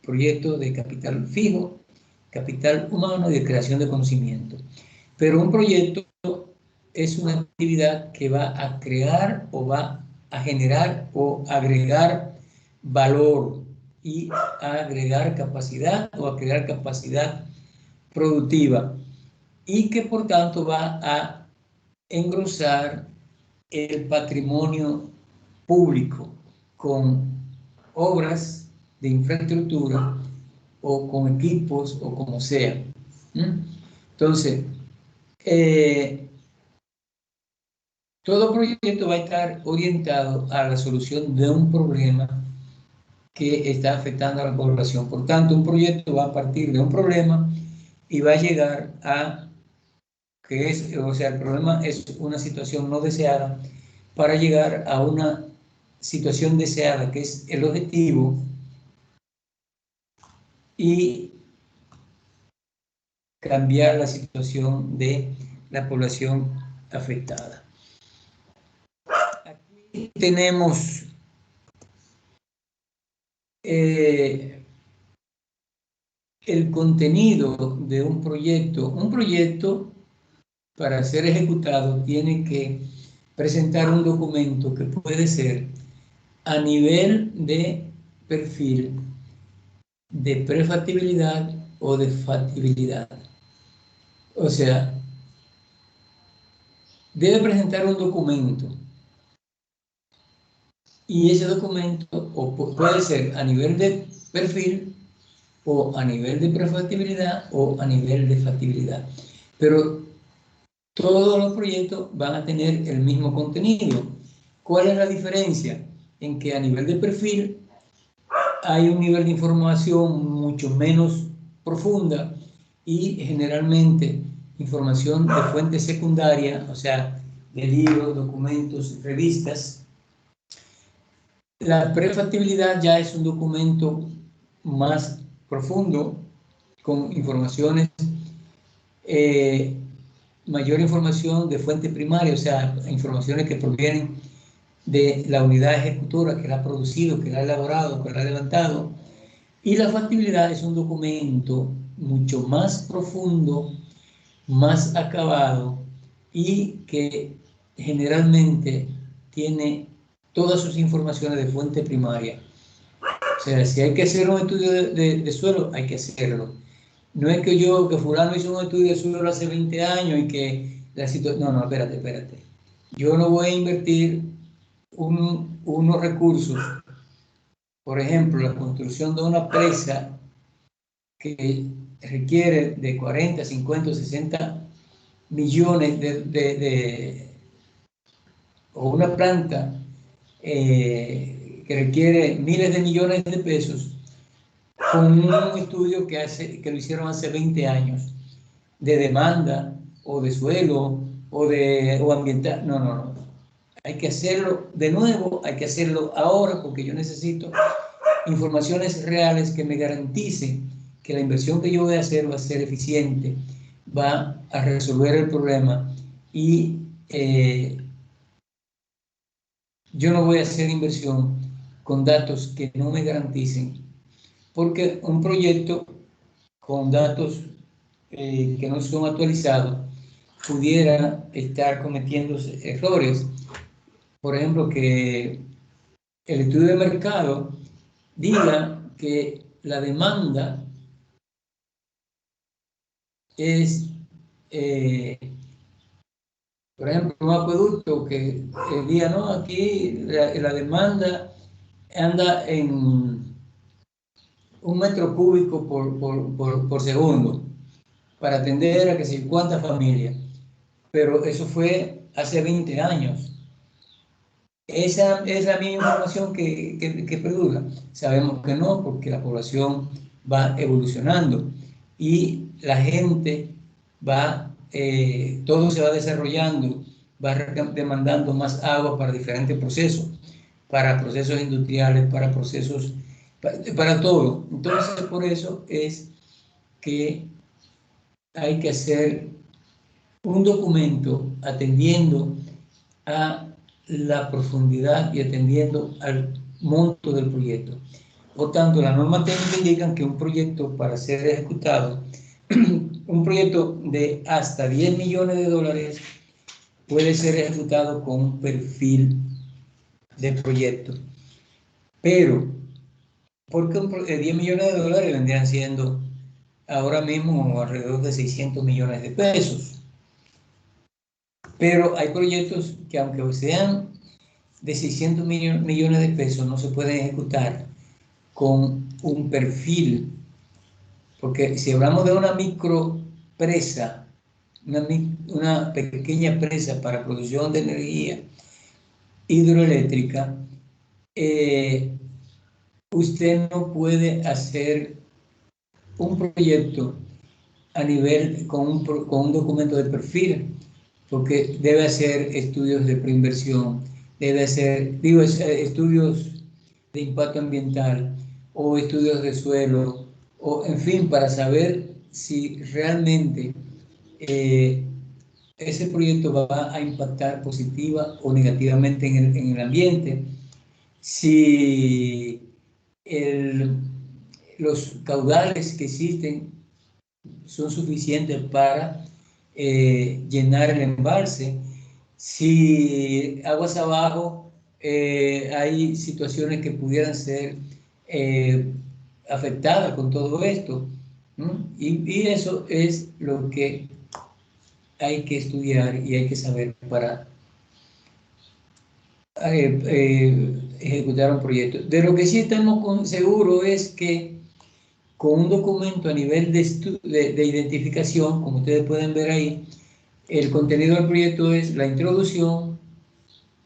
proyectos de capital fijo, capital humano y de creación de conocimiento. Pero un proyecto es una actividad que va a crear o va a generar o agregar valor y a agregar capacidad o a crear capacidad productiva, y que por tanto va a engrosar el patrimonio público con obras de infraestructura o con equipos o como sea. Entonces, todo proyecto va a estar orientado a la solución de un problema que está afectando a la población. Por tanto, un proyecto va a partir de un problema y va a llegar a el problema es una situación no deseada, para llegar a una situación deseada, que es el objetivo, y cambiar la situación de la población afectada. Aquí tenemos el contenido de un proyecto. Un proyecto, para ser ejecutado, tiene que presentar un documento que puede ser a nivel de perfil, de prefactibilidad o de factibilidad. O sea, debe presentar un documento y ese documento puede ser a nivel de perfil o a nivel de prefactibilidad o a nivel de factibilidad. Pero todos los proyectos van a tener el mismo contenido. ¿Cuál es la diferencia? En que a nivel de perfil hay un nivel de información mucho menos profunda y generalmente información de fuente secundaria, o sea, de libros, documentos, revistas. La prefactibilidad ya es un documento más profundo, con informaciones, mayor información de fuente primaria, o sea, informaciones que provienen de la unidad ejecutora que la ha producido, que la ha elaborado, que la ha levantado. Y la factibilidad es un documento mucho más profundo, más acabado y que generalmente tiene todas sus informaciones de fuente primaria. O sea, si hay que hacer un estudio de suelo, hay que hacerlo. No es que fulano hizo un estudio de suelo hace 20 años y que la situación... No, espérate. Yo no voy a invertir unos recursos, por ejemplo, la construcción de una presa que requiere de 40, 50, 60 millones o una planta que requiere miles de millones de pesos, con un estudio que lo hicieron hace 20 años de demanda o de suelo o ambiental. No. Hay que hacerlo de nuevo, hay que hacerlo ahora porque yo necesito informaciones reales que me garanticen que la inversión que yo voy a hacer va a ser eficiente, va a resolver el problema y yo no voy a hacer inversión con datos que no me garanticen, porque un proyecto con datos que no son actualizados pudiera estar cometiendo errores. Por ejemplo, que el estudio de mercado diga que la demanda es, por ejemplo, un acueducto que diga, no, aquí la demanda anda en 1 metro cúbico por segundo para atender a que se cuántas familias, pero eso fue hace 20 años. Esa es la misma información que perdura. Sabemos que no, porque la población va evolucionando y la gente va, todo se va desarrollando, va demandando más agua para diferentes procesos, para procesos industriales, para procesos, para todo. Entonces, por eso es que hay que hacer un documento atendiendo a la profundidad y atendiendo al monto del proyecto. Por tanto, las normas técnicas indican que un proyecto para ser ejecutado, un proyecto de hasta 10 millones de dólares puede ser ejecutado con un perfil de proyecto. Pero, porque 10 millones de dólares vendrían siendo ahora mismo alrededor de 600 millones de pesos. Pero hay proyectos que aunque sean de 600 millones de pesos no se pueden ejecutar con un perfil, porque si hablamos de una micropresa, una pequeña presa para producción de energía hidroeléctrica, usted no puede hacer un proyecto a nivel con un documento de perfil, porque debe hacer estudios de preinversión, debe hacer estudios de impacto ambiental o estudios de suelo, o en fin, para saber si realmente ese proyecto va a impactar positiva o negativamente en el ambiente, si los caudales que existen son suficientes para llenar el embalse, si aguas abajo hay situaciones que pudieran ser afectadas con todo esto, ¿no? Y eso es lo que hay que estudiar y hay que saber para ejecutar un proyecto. De lo que sí estamos seguros es que con un documento a nivel de identificación, como ustedes pueden ver ahí, el contenido del proyecto es la introducción,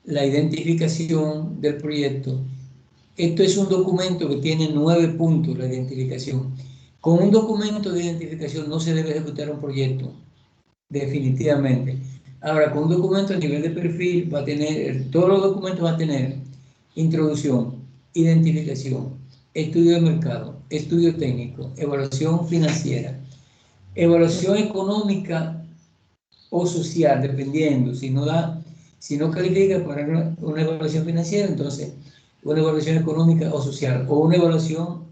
la identificación del proyecto. Esto es un documento que tiene 9 puntos, la identificación. Con un documento de identificación no se debe ejecutar un proyecto, definitivamente. Ahora, con un documento a nivel de perfil va a tener, todos los documentos van a tener introducción, identificación, estudio de mercado, estudio técnico, evaluación financiera, evaluación económica o social, dependiendo. Si no califica para una evaluación financiera, entonces una evaluación económica o social, o una evaluación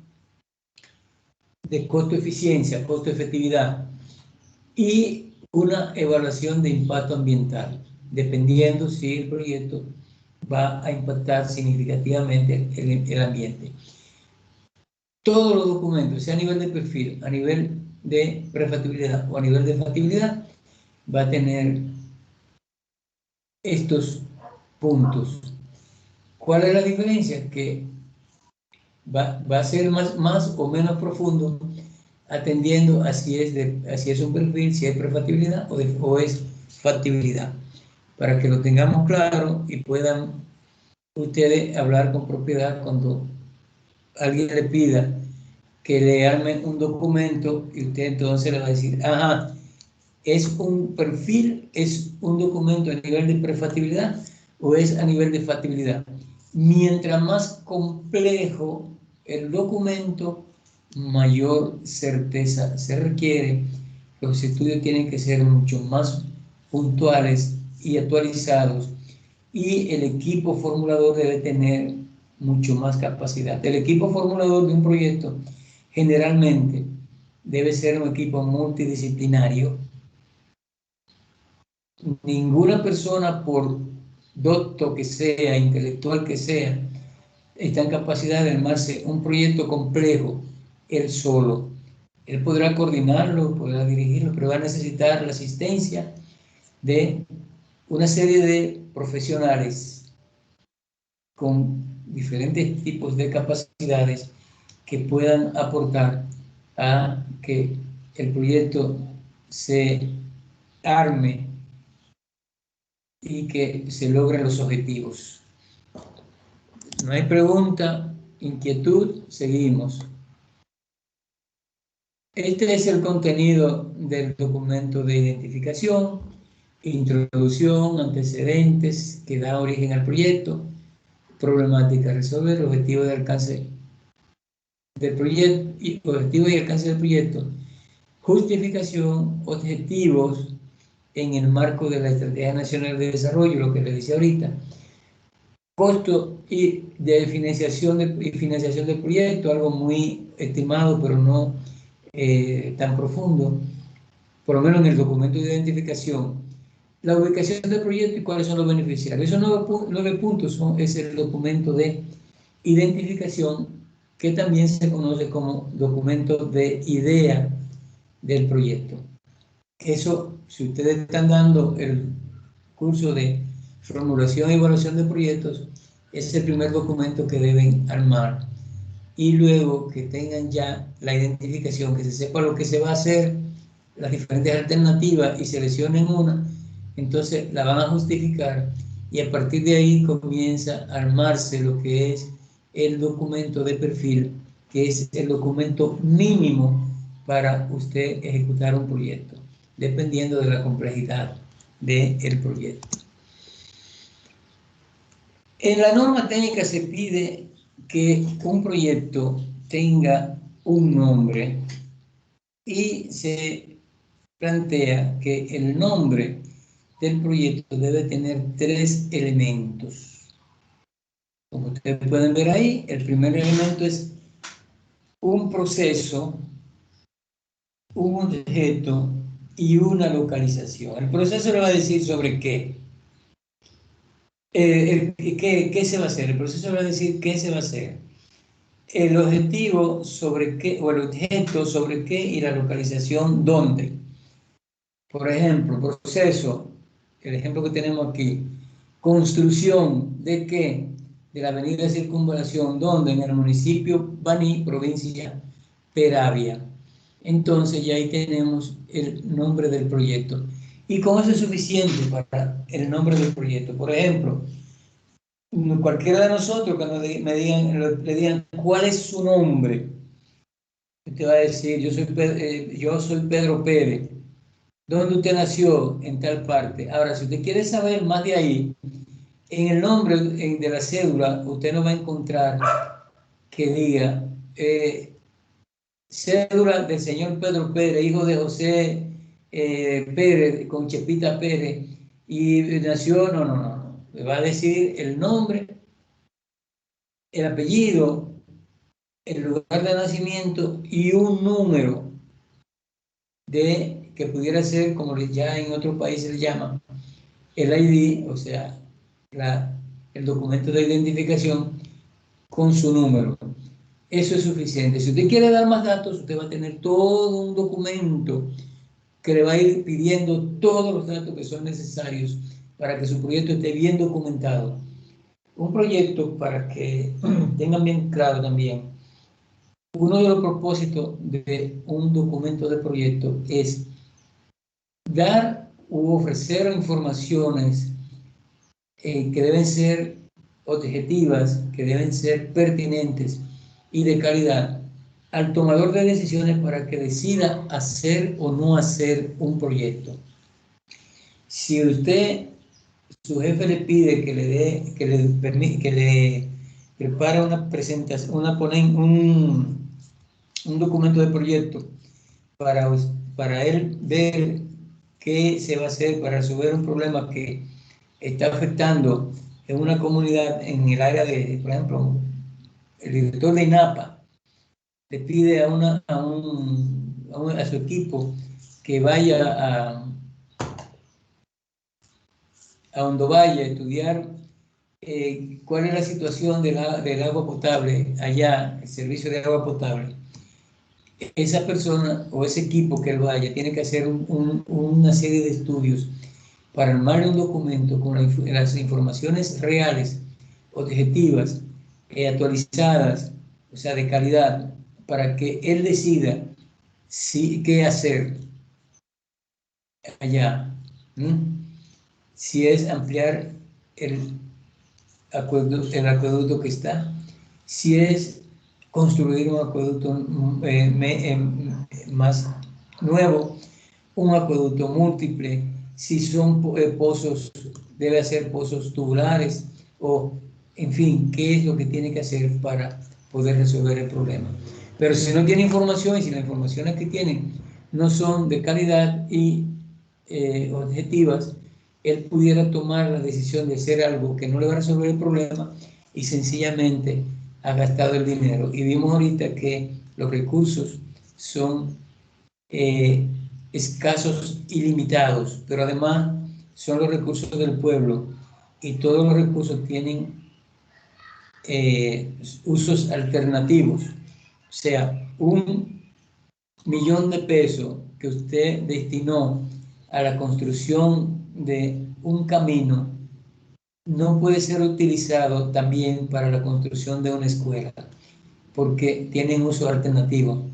de costo-eficiencia, costo-efectividad, y una evaluación de impacto ambiental, dependiendo si el proyecto va a impactar significativamente el ambiente. Todos los documentos, sea a nivel de perfil, a nivel de prefactibilidad o a nivel de factibilidad, va a tener estos puntos. ¿Cuál es la diferencia? Que va a ser más o menos profundo, atendiendo a si es un perfil, si es prefactibilidad o es factibilidad, para que lo tengamos claro y puedan ustedes hablar con propiedad cuando alguien le pida que le armen un documento y usted entonces le va a decir, ajá, ¿es un perfil, es un documento a nivel de prefactibilidad o es a nivel de factibilidad? Mientras más complejo el documento, mayor certeza se requiere. Los estudios tienen que ser mucho más puntuales y actualizados, y el equipo formulador debe tener mucho más capacidad. El equipo formulador de un proyecto generalmente debe ser un equipo multidisciplinario. Ninguna persona, por docto que sea, intelectual que sea, está en capacidad de armarse un proyecto complejo él solo. Él podrá coordinarlo, podrá dirigirlo, pero va a necesitar la asistencia de una serie de profesionales con diferentes tipos de capacidades que puedan aportar a que el proyecto se arme y que se logren los objetivos. No hay pregunta, inquietud, seguimos. Este es el contenido del documento de identificación, introducción, antecedentes que da origen al proyecto, problemática a resolver, objetivo de alcance del proyecto y objetivo y alcance del proyecto, justificación, objetivos en el marco de la Estrategia Nacional de Desarrollo, lo que le decía ahorita, costo y de financiación del proyecto, algo muy estimado pero no tan profundo, por lo menos en el documento de identificación, la ubicación del proyecto y cuáles son los beneficiarios. Esos 9 puntos es el documento de identificación, que también se conoce como documento de idea del proyecto. Eso, si ustedes están dando el curso de formulación y evaluación de proyectos, es el primer documento que deben armar. Y luego que tengan ya la identificación, que se sepa lo que se va a hacer, las diferentes alternativas y seleccionen una, entonces la van a justificar y a partir de ahí comienza a armarse lo que es el documento de perfil, que es el documento mínimo para usted ejecutar un proyecto, dependiendo de la complejidad del proyecto. En la norma técnica se pide que un proyecto tenga un nombre y se plantea que el nombre del proyecto debe tener 3 elementos. Como ustedes pueden ver ahí, el primer elemento es un proceso, un objeto y una localización. El proceso le va a decir sobre qué. ¿Qué se va a hacer? El proceso va a decir qué se va a hacer. El objetivo sobre qué, o el objeto sobre qué, y la localización dónde. Por ejemplo, proceso, el ejemplo que tenemos aquí, construcción de qué, de la avenida de Circunvalación, donde en el municipio Baní, provincia Peravia. Entonces ya ahí tenemos el nombre del proyecto. Y con eso es suficiente para el nombre del proyecto. Por ejemplo, cualquiera de nosotros cuando le digan cuál es su nombre, usted va a decir, yo soy Pedro Pérez. ¿Dónde usted nació? En tal parte. Ahora, si usted quiere saber más de ahí, en el nombre de la cédula, usted no va a encontrar que diga cédula del señor Pedro Pérez, hijo de José Pérez, con Chepita Pérez, y nació, no. Le va a decir el nombre, el apellido, el lugar de nacimiento y un número que pudiera ser, como ya en otros países le llaman, el ID, o sea, el documento de identificación con su número. Eso es suficiente. Si usted quiere dar más datos, usted va a tener todo un documento que le va a ir pidiendo todos los datos que son necesarios para que su proyecto esté bien documentado. Un proyecto, para que tengan bien claro también, uno de los propósitos de un documento de proyecto es dar u ofrecer informaciones que deben ser objetivas, que deben ser pertinentes y de calidad al tomador de decisiones para que decida hacer o no hacer un proyecto. Si su jefe le pide que le prepare una presentación, un documento de proyecto para él ver qué se va a hacer para resolver un problema que está afectando en una comunidad en el área de, por ejemplo, el director de INAPA le pide a su equipo que vaya a Ondovalla a estudiar cuál es la situación del agua potable allá, el servicio de agua potable. Esa persona o ese equipo que él vaya tiene que hacer una serie de estudios para armar un documento con las informaciones reales, objetivas, actualizadas, o sea, de calidad, para que él decida qué hacer allá. Si es ampliar el acueducto que está, si es construir un acueducto más nuevo, un acueducto múltiple, si son pozos, debe hacer pozos tubulares, o en fin, qué es lo que tiene que hacer para poder resolver el problema. Pero si no tiene información, y si las informaciones que tiene no son de calidad y objetivas, él pudiera tomar la decisión de hacer algo que no le va a resolver el problema y sencillamente ha gastado el dinero. Y vimos ahorita que los recursos son escasos y limitados, pero además son los recursos del pueblo y todos los recursos tienen usos alternativos. O sea, 1.000.000 de pesos que usted destinó a la construcción de un camino no puede ser utilizado también para la construcción de una escuela, porque tienen uso alternativo.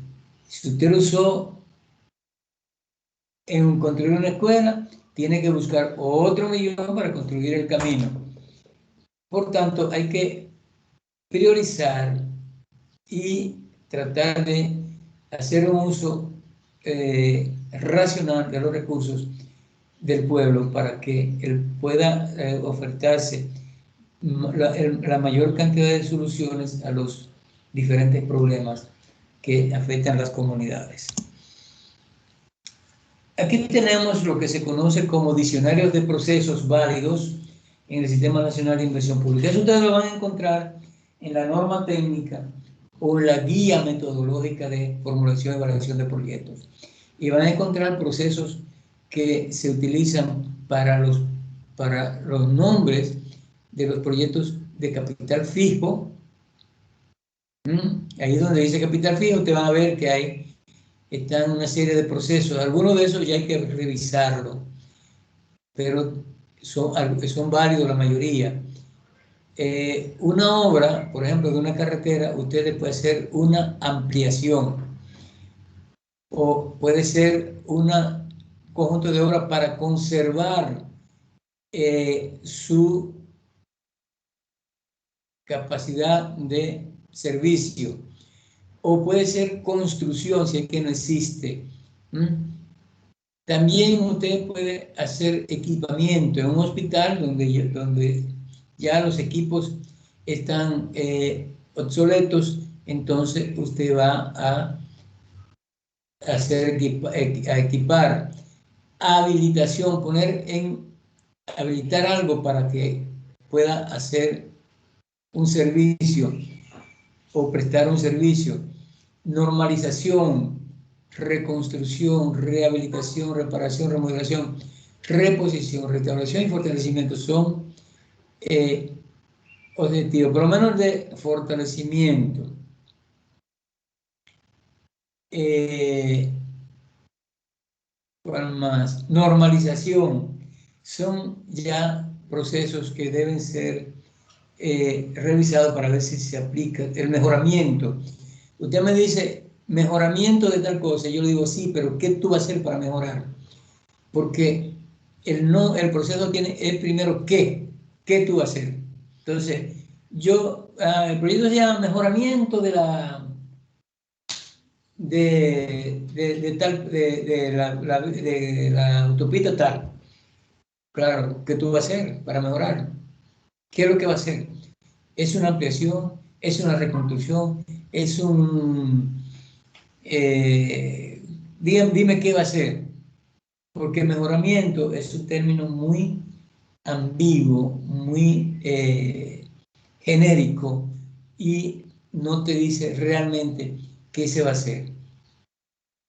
Si usted lo usó en construir una escuela, tiene que buscar otro 1.000.000 para construir el camino. Por tanto, hay que priorizar y tratar de hacer un uso racional de los recursos del pueblo para que él pueda ofertarse la mayor cantidad de soluciones a los diferentes problemas que afectan las comunidades. Aquí tenemos lo que se conoce como diccionarios de procesos válidos en el Sistema Nacional de Inversión Pública. Eso ustedes lo van a encontrar en la norma técnica o en la guía metodológica de formulación y evaluación de proyectos. Y van a encontrar procesos que se utilizan para los nombres de los proyectos de capital fijo. Ahí donde dice capital fijo, te van a ver que están una serie de procesos. Algunos de esos ya hay que revisarlo, pero son válidos la mayoría. Una obra, por ejemplo, de una carretera, usted le puede hacer una ampliación o puede ser un conjunto de obras para conservar su capacidad de servicio, o puede ser construcción si es que no existe. También usted puede hacer equipamiento en un hospital donde ya los equipos están obsoletos, entonces usted va a equipar. Habilitación, habilitar algo para que pueda hacer un servicio o prestar un servicio. Normalización, reconstrucción, rehabilitación, reparación, remodelación, reposición, restauración y fortalecimiento son objetivos, por lo menos de fortalecimiento. ¿Cuál más? Normalización. Son ya procesos que deben ser revisados para ver si se aplica. El mejoramiento. Usted me dice, mejoramiento de tal cosa. Yo le digo, sí, pero ¿qué tú vas a hacer para mejorar? Porque el proceso es primero ¿qué? ¿Qué tú vas a hacer? Entonces, el proyecto se llama mejoramiento de la la autopista tal. Claro, ¿qué tú vas a hacer para mejorar? ¿Qué es lo que va a hacer? ¿Es una ampliación? ¿Es una reconstrucción? ¿Es un... dime qué va a hacer? Porque mejoramiento es un término muy ambiguo, muy genérico y no te dice realmente qué se va a hacer.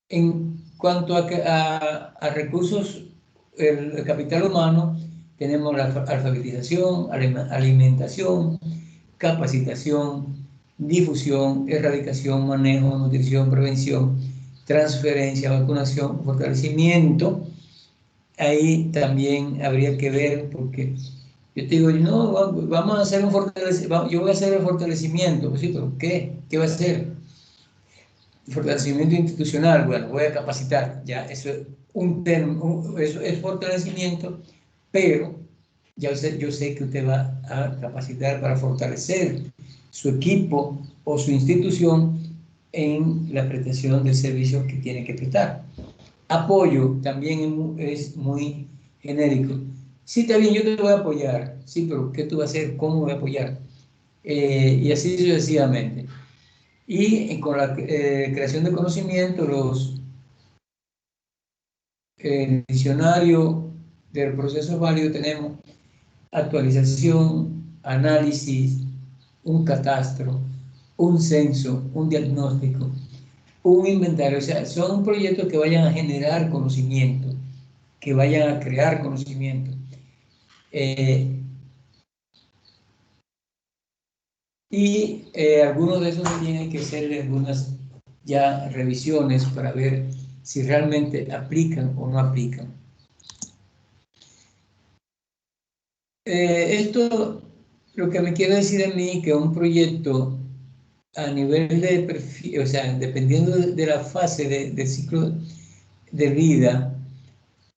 En cuanto a recursos, el capital humano, tenemos la alfabetización, alimentación, capacitación, difusión, erradicación, manejo, nutrición, prevención, transferencia, vacunación, fortalecimiento. Ahí también habría que ver, porque yo te digo, no, vamos a hacer un fortalecimiento, yo voy a hacer el fortalecimiento, pues sí, pero ¿qué? ¿Qué va a hacer? Fortalecimiento institucional, bueno, voy a capacitar, ya, eso es un término, eso es fortalecimiento, pero yo sé que usted va a capacitar para fortalecer su equipo o su institución en la prestación del servicio que tiene que prestar. Apoyo también es muy genérico. Sí, está bien, yo te voy a apoyar, sí, pero ¿qué tú vas a hacer? ¿Cómo voy a apoyar? Y así sucesivamente. Y con la creación de conocimiento, el diccionario del proceso válido tenemos actualización, análisis, un catastro, un censo, un diagnóstico, un inventario. O sea, son proyectos que vayan a generar conocimiento, que vayan a crear conocimiento. Algunos de esos tienen que ser algunas ya revisiones para ver si realmente aplican o no aplican. Esto lo que me quiere decir a mí que un proyecto a nivel de perfil, o sea, dependiendo de la fase de ciclo de vida,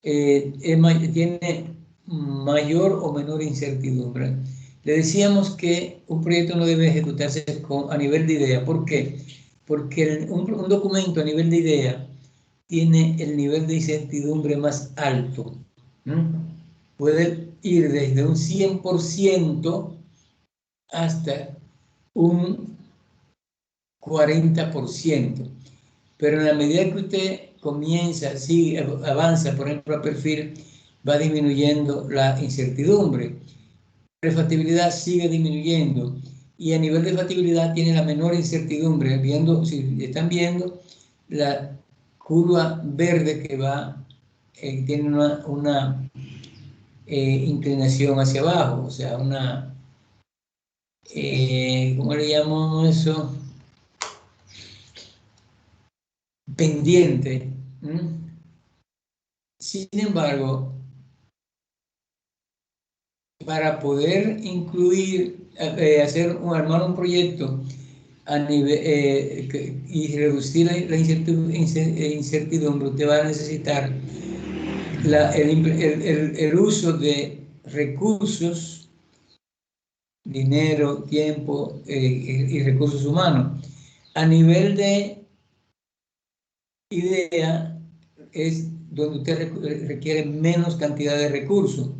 tiene mayor o menor incertidumbre. Le decíamos que un proyecto no debe ejecutarse a nivel de idea. ¿Por qué? Porque un documento a nivel de idea tiene el nivel de incertidumbre más alto. Puede ir desde un 100% hasta un 40%. Pero en la medida que usted comienza, sí, avanza, por ejemplo, a perfil, va disminuyendo la incertidumbre. Prefactibilidad sigue disminuyendo y a nivel de factibilidad tiene la menor incertidumbre. Viendo, si están viendo la curva verde que va, tiene una inclinación hacia abajo, o sea, una, ¿cómo le llamamos eso? Pendiente. Sin embargo, para poder incluir, armar un proyecto a nivel, y reducir la incertidumbre, usted va a necesitar el uso de recursos, dinero, tiempo y recursos humanos. A nivel de idea es donde usted requiere menos cantidad de recursos,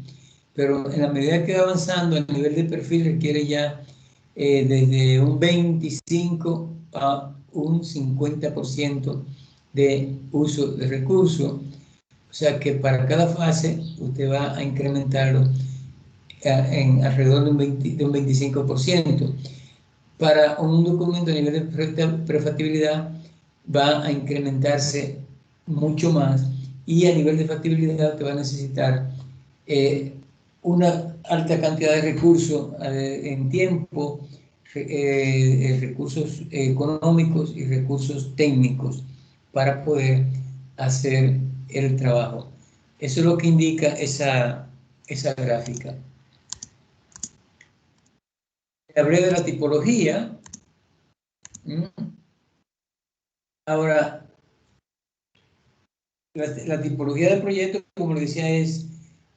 pero en la medida que va avanzando a nivel de perfil requiere ya desde un 25 a un 50% de uso de recursos, o sea que para cada fase usted va a incrementarlo en alrededor de un 25%. Para un documento a nivel de prefactibilidad va a incrementarse mucho más y a nivel de factibilidad te va a necesitar una alta cantidad de recursos en tiempo, recursos económicos y recursos técnicos para poder hacer el trabajo. Eso es lo que indica esa gráfica. Hablé de la tipología. Ahora, la tipología de proyecto, como les decía,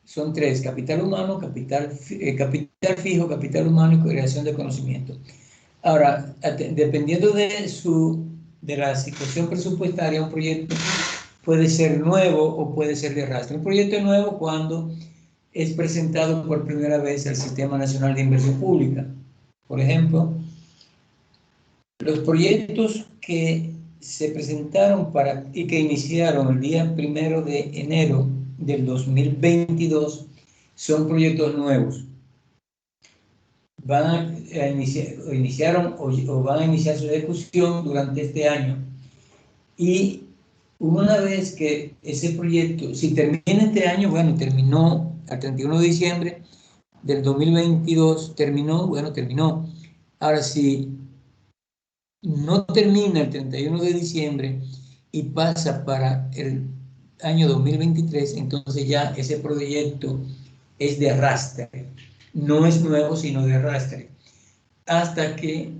son tres: capital humano, capital fijo, capital humano y creación de conocimiento. Ahora, dependiendo de la situación presupuestaria, un proyecto puede ser nuevo o puede ser de arrastre. Un proyecto es nuevo cuando es presentado por primera vez al Sistema Nacional de Inversión Pública. Por ejemplo, los proyectos que se presentaron y que iniciaron el día 1 de enero del 2022 son proyectos nuevos. Iniciaron o van a iniciar su ejecución durante este año. Y una vez que ese proyecto, si termina este año, bueno, terminó al 31 de diciembre del 2022, terminó. Ahora, si no termina el 31 de diciembre y pasa para el año 2023, entonces ya ese proyecto es de arrastre. No es nuevo, sino de arrastre. Hasta que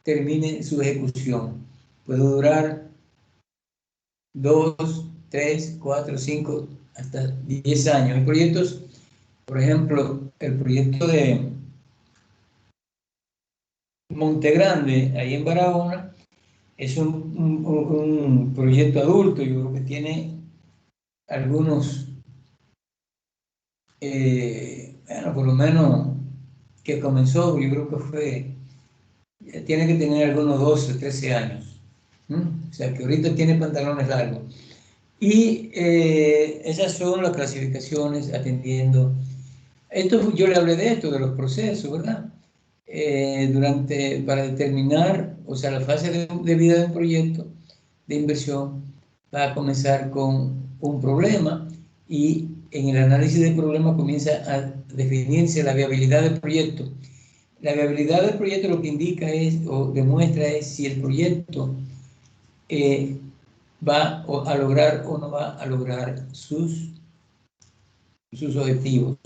termine su ejecución. Puede durar 2, 3, 4, 5, hasta 10 años. Hay proyectos, por ejemplo, el proyecto de Monte Grande, ahí en Barahona, es un proyecto adulto. Yo creo que tiene algunos, bueno, por lo menos que comenzó, yo creo que tiene que tener algunos 12 o 13 años. O sea, que ahorita tiene pantalones largos. Y esas son las clasificaciones atendiendo. Yo le hablé de esto, de los procesos, ¿verdad? Para determinar, o sea, la fase de vida de un proyecto de inversión va a comenzar con un problema y en el análisis del problema comienza a definirse la viabilidad del proyecto. La viabilidad del proyecto lo que indica o demuestra es si el proyecto va a lograr o no va a lograr sus objetivos.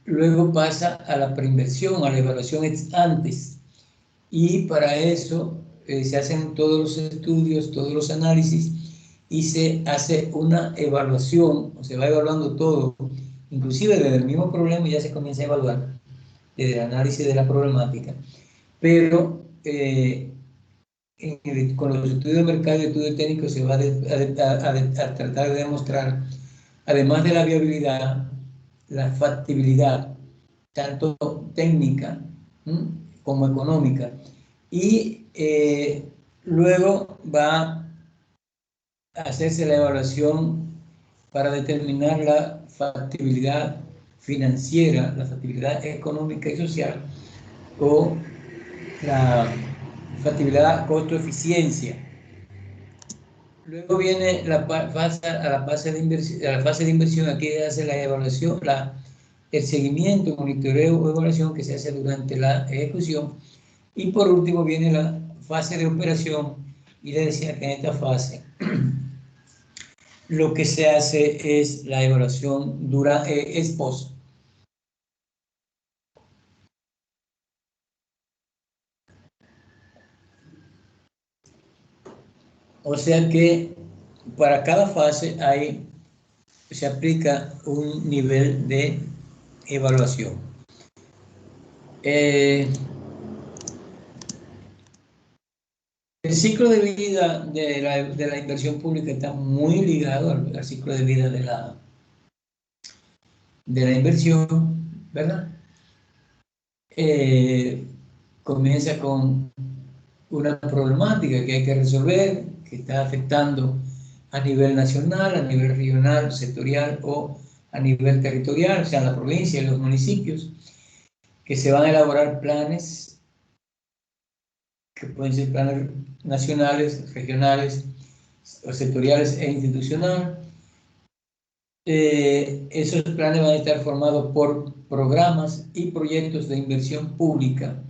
Luego pasa a la preinversión, a la evaluación ex antes, y para eso se hacen todos los estudios, todos los análisis, y se hace una evaluación, o se va evaluando todo, inclusive desde el mismo problema ya se comienza a evaluar, desde el análisis de la problemática, pero con los estudios de mercado y estudios técnicos se va a tratar de demostrar, además de la viabilidad, la factibilidad, tanto técnica como económica. Y Luego va a hacerse la evaluación para determinar la factibilidad financiera, la factibilidad económica y social, o la factibilidad costo-eficiencia. Luego viene la fase de inversión. Aquí hace la evaluación, el seguimiento, monitoreo o evaluación que se hace durante la ejecución. Y por último viene la fase de operación, y le decía que en esta fase lo que se hace es la evaluación ex post. O sea que para cada fase se aplica un nivel de evaluación. El ciclo de vida de la inversión pública está muy ligado al ciclo de vida de la inversión, ¿verdad? Comienza con una problemática que hay que resolver, que está afectando a nivel nacional, a nivel regional, sectorial o a nivel territorial, o sea, en la provincia y los municipios, que se van a elaborar planes, que pueden ser planes nacionales, regionales, o sectoriales e institucionales. Esos planes van a estar formados por programas y proyectos de inversión pública.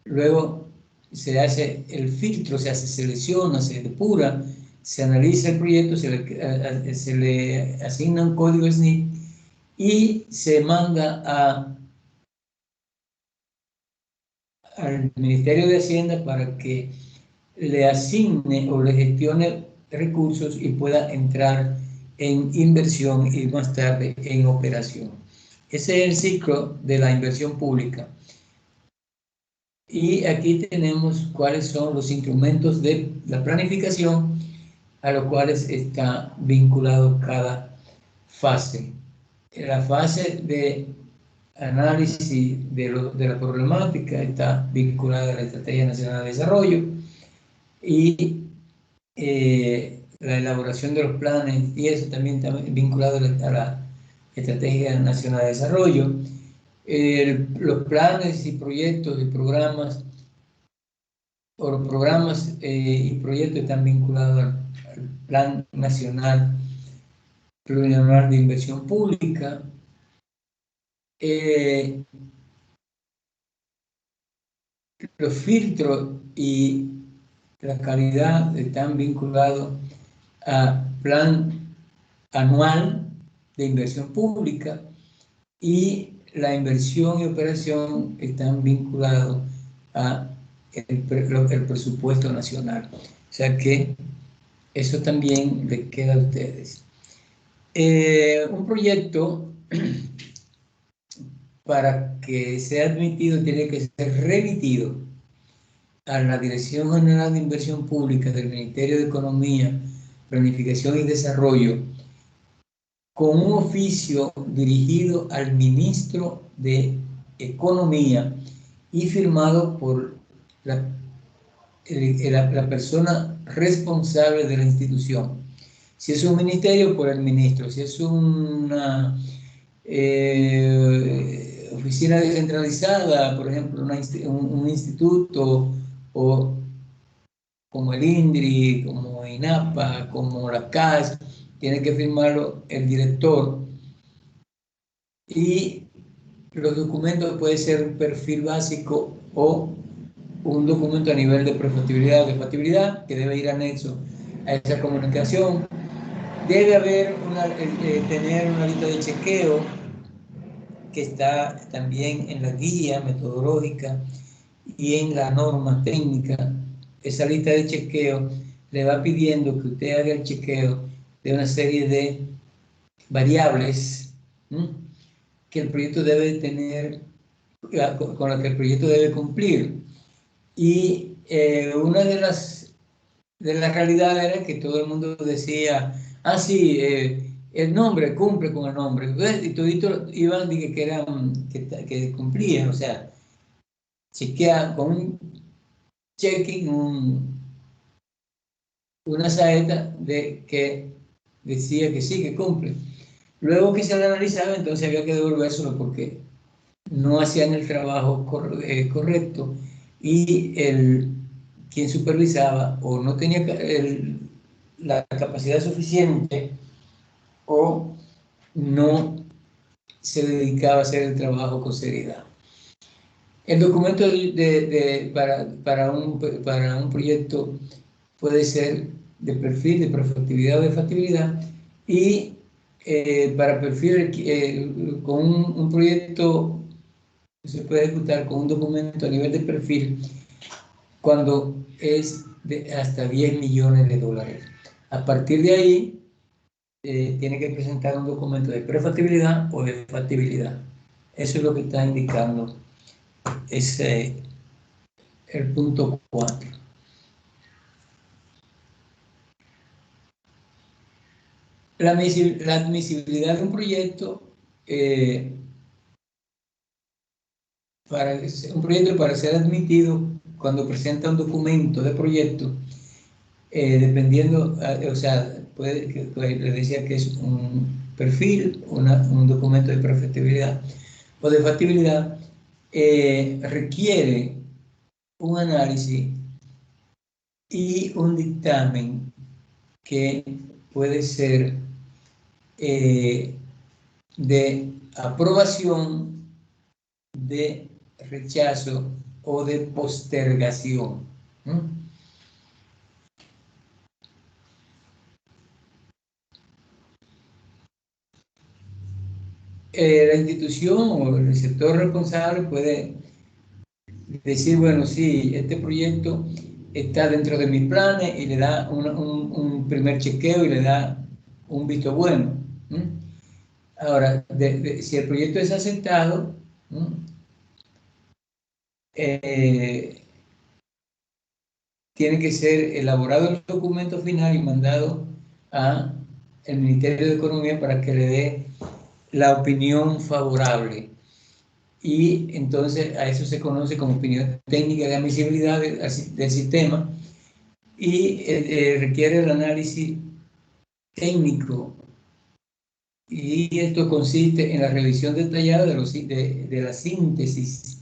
Luego se hace el filtro, se selecciona, se depura, se analiza el proyecto, se le asigna un código SNIP y se manda al Ministerio de Hacienda para que le asigne o le gestione recursos y pueda entrar en inversión y más tarde en operación. Ese es el ciclo de la inversión pública. Y aquí tenemos cuáles son los instrumentos de la planificación a los cuales está vinculado cada fase. La fase de análisis de la problemática está vinculada a la Estrategia Nacional de Desarrollo y la elaboración de los planes, y eso también está vinculado a la Estrategia Nacional de Desarrollo. Los planes y proyectos y programas, o los programas y proyectos están vinculados al Plan Nacional Plurianual de Inversión Pública. Los filtros y la calidad están vinculados a Plan Anual de Inversión Pública, y la inversión y operación están vinculados a el presupuesto nacional. O sea que eso también les queda a ustedes. Un proyecto, para que sea admitido, tiene que ser remitido a la Dirección General de Inversión Pública del Ministerio de Economía, Planificación y Desarrollo, con un oficio dirigido al ministro de Economía y firmado por la persona responsable de la institución. Si es un ministerio, por el ministro. Si es una oficina descentralizada, por ejemplo, un instituto, o como el INDRI, como INAPA, como la CAS, tiene que firmarlo el director. Y los documentos pueden ser un perfil básico o un documento a nivel de prefactibilidad o de factibilidad que debe ir anexo a esa comunicación. Debe haber tener una lista de chequeo que está también en la guía metodológica y en la norma técnica. Esa lista de chequeo le va pidiendo que usted haga el chequeo de una serie de variables que el proyecto debe tener, con la que el proyecto debe cumplir. Y una de las realidades era que todo el mundo decía, sí, el nombre cumple con el nombre. Y toditos iban que cumplían, o sea, chequean con un checking, una saeta de que decía que sí, que cumple. Luego que se le analizaba, entonces había que devolvérselo porque no hacían el trabajo correcto y quien supervisaba o no tenía la capacidad suficiente o no se dedicaba a hacer el trabajo con seriedad. El documento para un proyecto puede ser de perfil, de perfectibilidad o de factibilidad, y para perfil, con un proyecto se puede ejecutar con un documento a nivel de perfil cuando es de hasta 10 millones de dólares. A partir de ahí, tiene que presentar un documento de prefactibilidad o de factibilidad. Eso es lo que está indicando el punto 4. La admisibilidad de un proyecto, para ser admitido, cuando presenta un documento de proyecto, dependiendo, o sea, les decía que es un perfil, un documento de perfectibilidad o de factibilidad, requiere un análisis y un dictamen que puede ser de aprobación, de rechazo o de postergación. La institución o el sector responsable puede decir, bueno, sí, este proyecto está dentro de mis planes y le da un primer chequeo y le da un visto bueno. Ahora, si el proyecto es aceptado, tiene que ser elaborado el documento final y mandado al Ministerio de Economía para que le dé la opinión favorable. Y entonces a eso se conoce como opinión técnica de admisibilidad del sistema y requiere el análisis técnico. Y esto consiste en la revisión detallada de la síntesis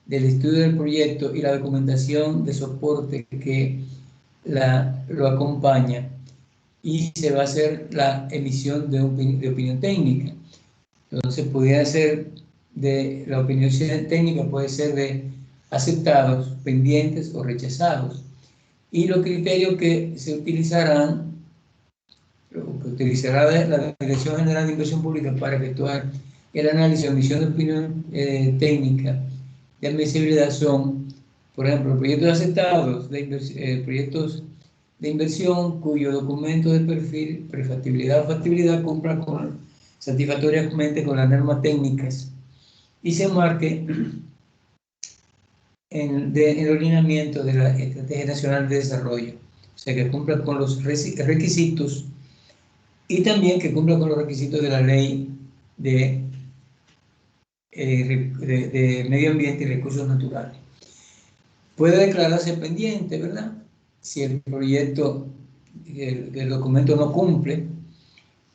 del estudio del proyecto y la documentación de soporte que lo acompaña, y se va a hacer la emisión de opinión técnica. Entonces pudiera ser de la opinión técnica, puede ser de aceptados, pendientes o rechazados. Y los criterios que se utilizarán, lo que utilizará la Dirección General de Inversión Pública para efectuar el análisis o emisión de opinión técnica de admisibilidad son, por ejemplo, proyectos aceptados, proyectos de inversión cuyo documento de perfil, prefactibilidad o factibilidad cumpla satisfactoriamente con las normas técnicas y se marque en el alineamiento de la Estrategia Nacional de Desarrollo, o sea, que cumpla con los requisitos y también que cumpla con los requisitos de la Ley de Medio Ambiente y Recursos Naturales. Puede declararse pendiente, ¿verdad? Si el proyecto, el documento no cumple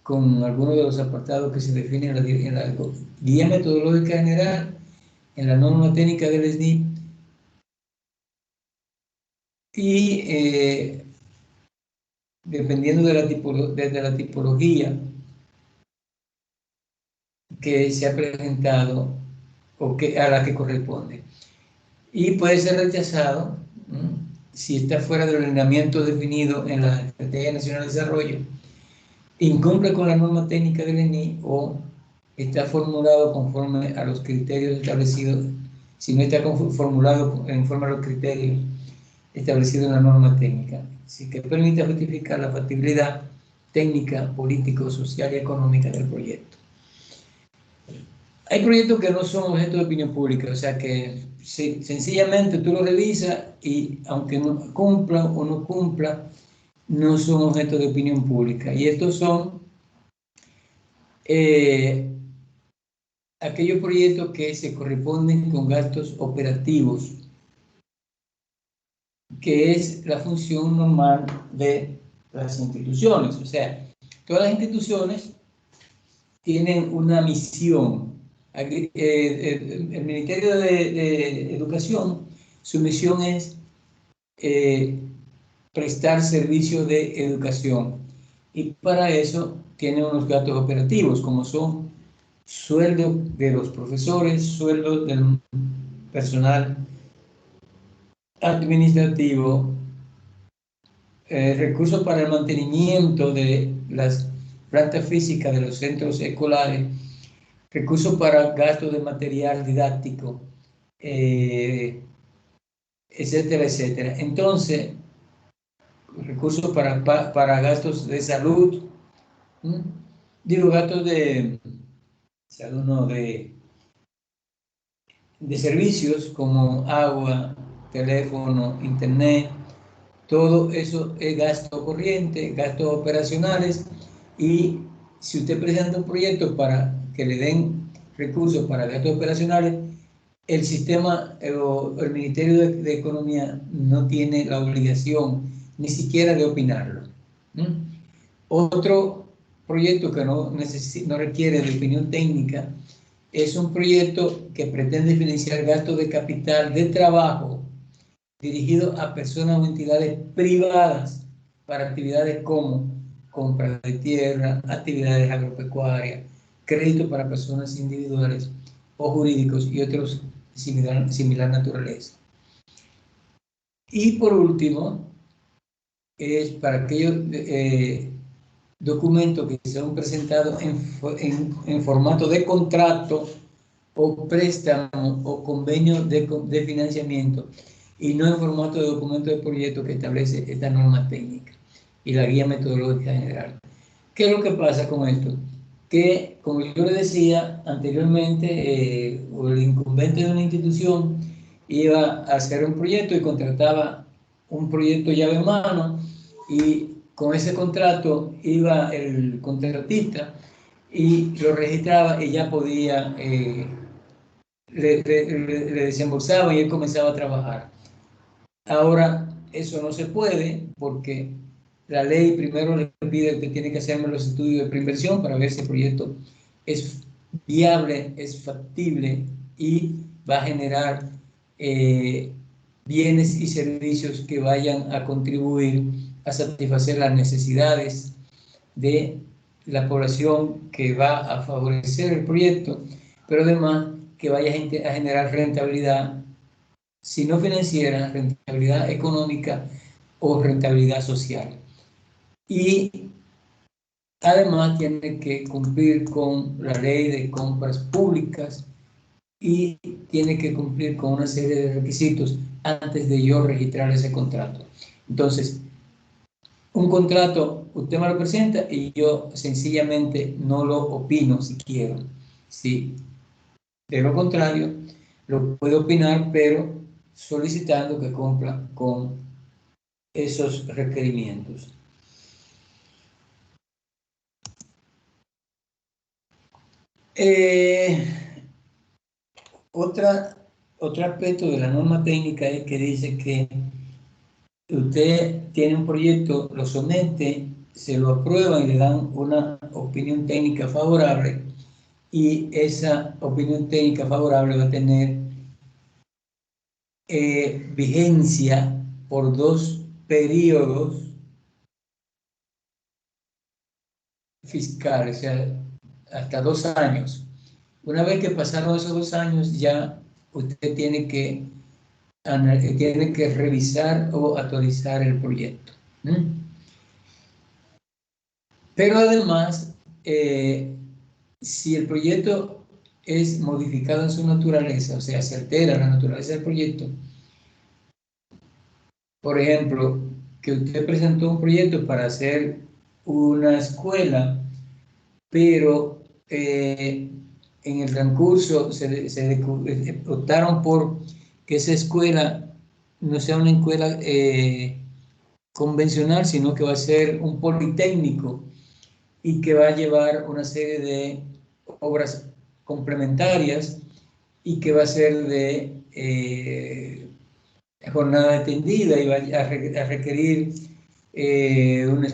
con alguno de los apartados que se definen en la Guía Metodológica General, en la norma técnica del SNI, y dependiendo de la tipología que se ha presentado o a la que corresponde. Y puede ser rechazado si está fuera del ordenamiento definido en la Estrategia Nacional de Desarrollo, incumple con la norma técnica del ENI o está formulado conforme a los criterios establecidos, si no está formulado conforme a los criterios establecidos en la norma técnica, así que permite justificar la factibilidad técnica, político, social y económica del proyecto. Hay proyectos que no son objeto de opinión pública, o sea que sencillamente tú lo revisas y aunque no cumpla o no cumpla, no son objeto de opinión pública. Y estos son aquellos proyectos que se corresponden con gastos operativos, que es la función normal de las instituciones. O sea, todas las instituciones tienen una misión. El Ministerio de Educación, su misión es prestar servicios de educación. Y para eso tiene unos gastos operativos, como son sueldos de los profesores, sueldos del personal administrativo, recursos para el mantenimiento de las plantas físicas de los centros escolares, recursos para gastos de material didáctico, etcétera, etcétera. Entonces, recursos para gastos de salud, digo gastos de salud, no, de servicios como agua, teléfono, internet. Todo eso es gasto corriente, gastos operacionales, y si usted presenta un proyecto para que le den recursos para gastos operacionales, el sistema o el Ministerio de Economía no tiene la obligación ni siquiera de opinarlo. Otro proyecto que no requiere de opinión técnica es un proyecto que pretende financiar gastos de capital de trabajo dirigido a personas o entidades privadas para actividades como compra de tierra, actividades agropecuarias, crédito para personas individuales o jurídicos y otros similar naturaleza. Y por último, es para aquellos documentos que sean presentados en formato de contrato o préstamo o convenio de financiamiento, y no en formato de documento de proyecto que establece esta norma técnica y la guía metodológica general. ¿Qué es lo que pasa con esto? Que, como yo le decía anteriormente, el incumbente de una institución iba a hacer un proyecto y contrataba un proyecto llave en mano, y con ese contrato iba el contratista y lo registraba y ya podía, le desembolsaba y él comenzaba a trabajar. Ahora eso no se puede porque la ley primero le pide que tiene que hacerme los estudios de preinversión para ver si el proyecto es viable, es factible y va a generar bienes y servicios que vayan a contribuir a satisfacer las necesidades de la población que va a favorecer el proyecto, pero además que vaya a generar rentabilidad, si no financiera, rentabilidad económica o rentabilidad social. Y además tiene que cumplir con la ley de compras públicas y tiene que cumplir con una serie de requisitos antes de yo registrar ese contrato. Entonces, un contrato usted me lo presenta y yo sencillamente no lo opino si quiero. Si de lo contrario, lo puedo opinar, pero solicitando que cumpla con esos requerimientos. Otro aspecto de la norma técnica es que dice que usted tiene un proyecto, lo somete, se lo aprueban y le dan una opinión técnica favorable, y esa opinión técnica favorable va a tener vigencia por 2 periodos fiscales, o sea, hasta 2 años. Una vez que pasaron esos 2 años, ya usted tiene que revisar o actualizar el proyecto. Pero además, si el proyecto es modificado en su naturaleza, o sea, se altera la naturaleza del proyecto, por ejemplo, que usted presentó un proyecto para hacer una escuela, pero en el transcurso optaron por que esa escuela no sea una escuela convencional, sino que va a ser un politécnico y que va a llevar una serie de obras complementarias y que va a ser de jornada extendida y va a requerir una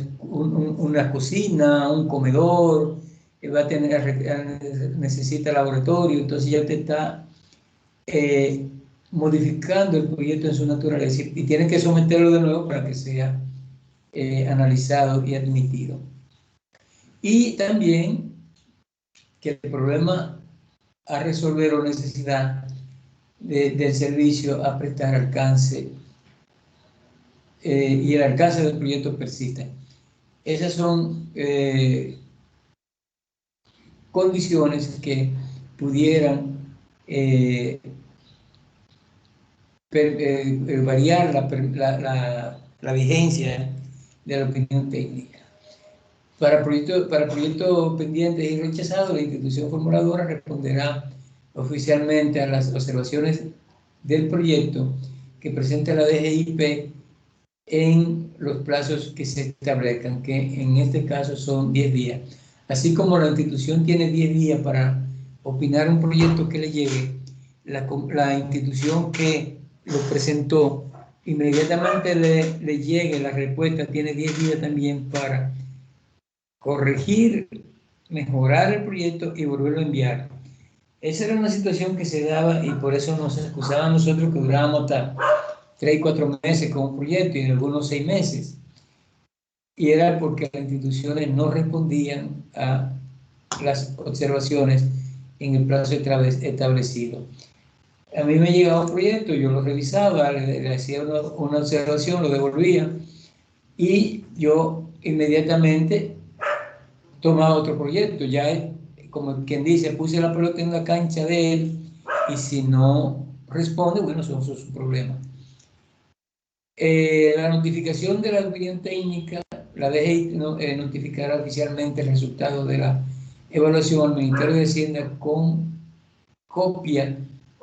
cocina, un comedor, va a necesita laboratorio, entonces ya usted está modificando el proyecto en su naturaleza y tiene que someterlo de nuevo para que sea analizado y admitido. Y también que el problema a resolver o necesidad del servicio a prestar alcance y el alcance del proyecto persiste. Esas son condiciones que pudieran variar la vigencia de la opinión técnica. Para proyectos pendientes y rechazados, la institución formuladora responderá oficialmente a las observaciones del proyecto que presente la DGIP en los plazos que se establezcan, que en este caso son 10 días. Así como la institución tiene 10 días para opinar un proyecto que le llegue, la institución que lo presentó, inmediatamente le llegue la respuesta, tiene 10 días también para corregir, mejorar el proyecto y volverlo a enviar. Esa era una situación que se daba y por eso nos excusaban nosotros que durábamos hasta 3 y 4 meses con un proyecto y en algunos 6 meses. Y era porque las instituciones no respondían a las observaciones en el plazo establecido. A mí me llegaba un proyecto, yo lo revisaba, le hacía una observación, lo devolvía y yo inmediatamente tomaba otro proyecto. Ya, como quien dice, puse la pelota en la cancha de él y si no responde, bueno, eso es su problema. La notificación de la opinión técnica, la DGI notificará oficialmente el resultado de la evaluación al Ministerio de Hacienda con copia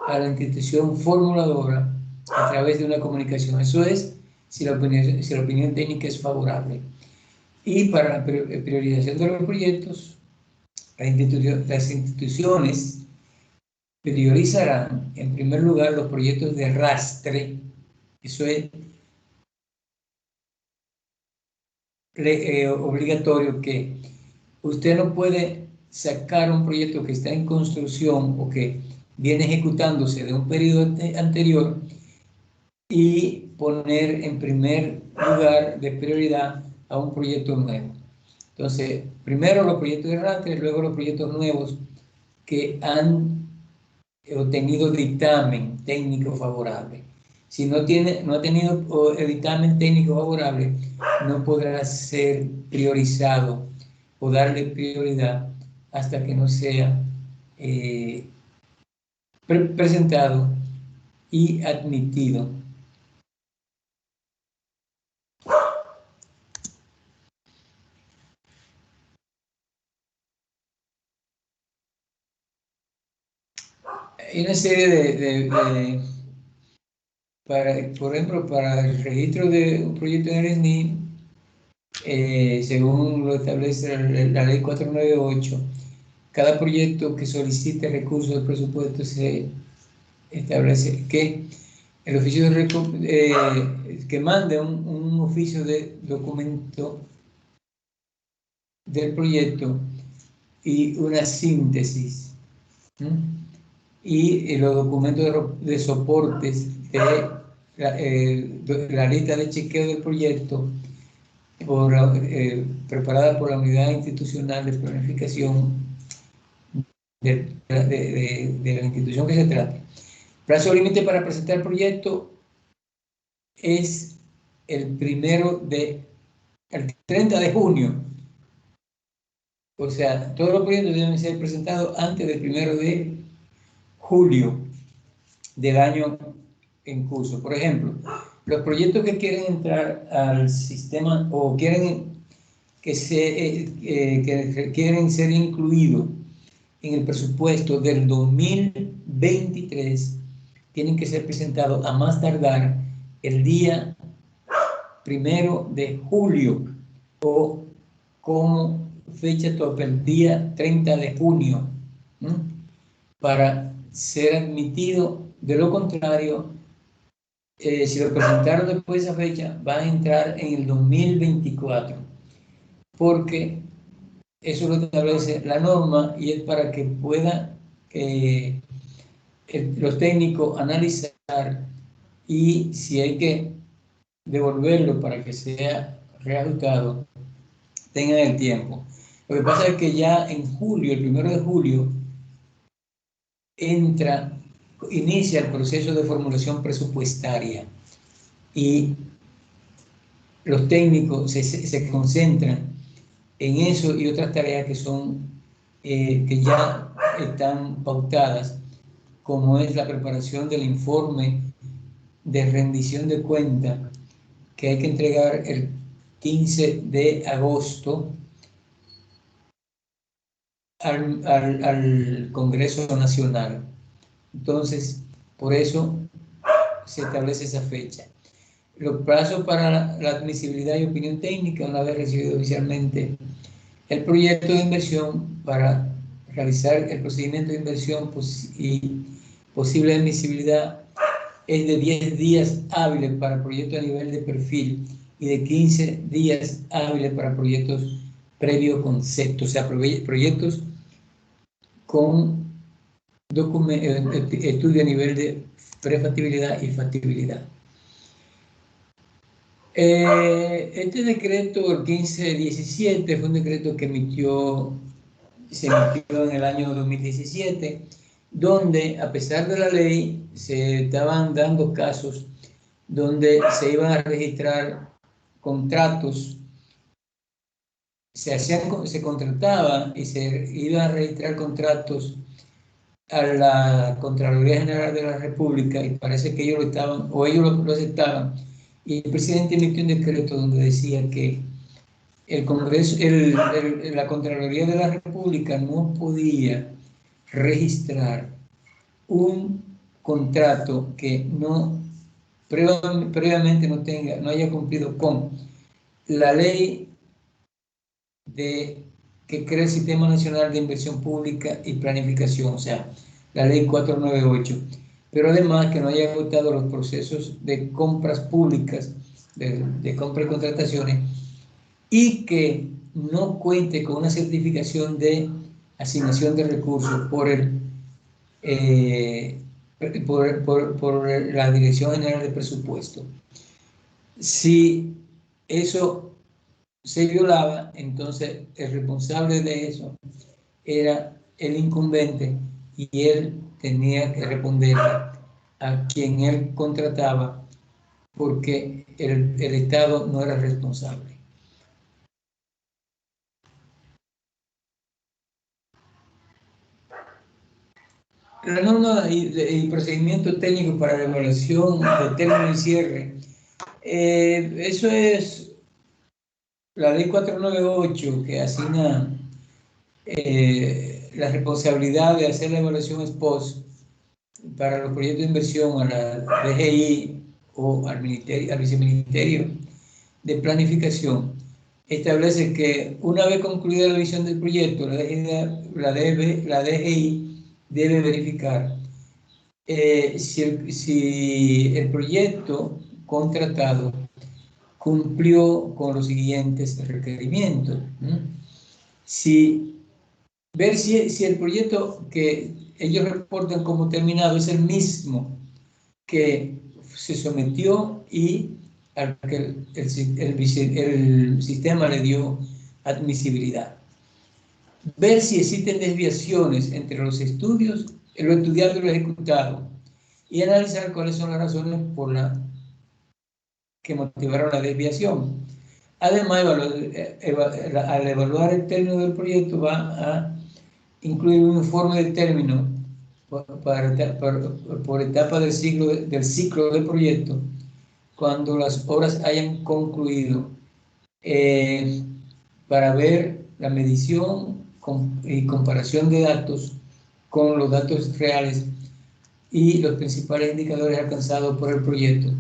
a la institución formuladora a través de una comunicación. Eso es si la opinión técnica es favorable. Y para la priorización de los proyectos, las instituciones priorizarán en primer lugar los proyectos de arrastre. Eso es obligatorio, que usted no puede sacar un proyecto que está en construcción o que viene ejecutándose de un periodo anterior y poner en primer lugar de prioridad a un proyecto nuevo. Entonces, primero los proyectos de arrastre, luego los proyectos nuevos que han obtenido dictamen técnico favorable. Si no ha tenido dictamen técnico favorable, no podrá ser priorizado o darle prioridad hasta que no sea presentado y admitido. Hay una serie por ejemplo, para el registro de un proyecto en el SNI, según lo establece la ley 498, cada proyecto que solicite recursos del presupuesto se establece que el oficio que mande un oficio de documento del proyecto y una síntesis, y los documentos de soportes de la lista de chequeo del proyecto preparada por la Unidad Institucional de Planificación de la institución que se trate. Plazo límite para presentar el proyecto es el 30 de junio. O sea, todos los proyectos deben ser presentados antes del 1 de julio del año en curso. Por ejemplo, los proyectos que quieren entrar al sistema o quieren quieren ser incluidos en el presupuesto del 2023 tienen que ser presentados a más tardar el día 1 de julio o como fecha tope el día 30 de junio para ser admitido. De lo contrario, si lo presentaron después de esa fecha, va a entrar en el 2024, porque eso lo establece la norma y es para que pueda los técnicos analizar y si hay que devolverlo para que sea reajustado, tengan el tiempo. Lo que pasa es que ya en julio, el 1 de julio, inicia el proceso de formulación presupuestaria y los técnicos se concentran en eso y otras tareas que son que ya están pautadas, como es la preparación del informe de rendición de cuenta que hay que entregar el 15 de agosto al Congreso Nacional. Entonces, por eso se establece esa fecha. Los plazos para la admisibilidad y opinión técnica, una vez recibido oficialmente el proyecto de inversión para realizar el procedimiento de inversión y posible admisibilidad, es de 10 días hábiles para proyectos a nivel de perfil y de 15 días hábiles para proyectos previo concepto, o sea, proyectos con estudio a nivel de prefactibilidad y factibilidad. Este decreto, el 1517, fue un decreto que se emitió en el año 2017, donde a pesar de la ley se estaban dando casos donde se iban a registrar contratos, se contrataba y se iban a registrar contratos a la Contraloría General de la República, y parece que ellos lo estaban, o ellos lo aceptaban, y el presidente emitió un decreto donde decía que el Congreso, la Contraloría de la República no podía registrar un contrato que previamente no haya cumplido con la ley que crea el Sistema Nacional de Inversión Pública y Planificación, o sea, la ley 498, pero además que no haya agotado los procesos de compras públicas, de compra y contrataciones, y que no cuente con una certificación de asignación de recursos por la Dirección General de Presupuesto. Si eso se violaba, entonces el responsable de eso era el incumbente y él tenía que responder a quien él contrataba, porque el Estado no era responsable. La norma y procedimiento técnico para la evaluación de término y cierre, eso es la ley 498, que asigna la responsabilidad de hacer la evaluación ex post para los proyectos de inversión a la DGI o al viceministerio de planificación. Establece que una vez concluida la revisión del proyecto, la DGI debe verificar si el proyecto contratado cumplió con los siguientes requerimientos. Ver si el proyecto que ellos reportan como terminado es el mismo que se sometió y al que el sistema le dio admisibilidad. Ver si existen desviaciones entre los estudios, lo estudiado y lo ejecutado, y analizar cuáles son las razones que motivaron la desviación. Además, al evaluar el término del proyecto, va a incluir un informe de término por etapa del ciclo del proyecto, cuando las obras hayan concluido, para ver la medición y comparación de datos con los datos reales y los principales indicadores alcanzados por el proyecto.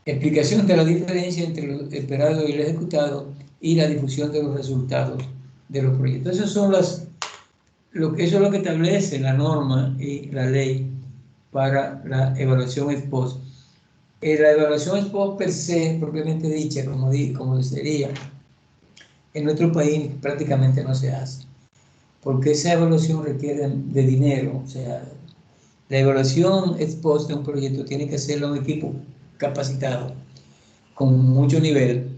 Explicación de la diferencia entre lo esperado y lo ejecutado y la difusión de los resultados de los proyectos. Eso es lo que establece la norma y la ley para la evaluación ex post. La evaluación ex post per se, propiamente dicha, como sería, en nuestro país prácticamente no se hace, porque esa evaluación requiere de dinero. O sea, la evaluación ex post de un proyecto tiene que hacerlo un equipo capacitado, con mucho nivel,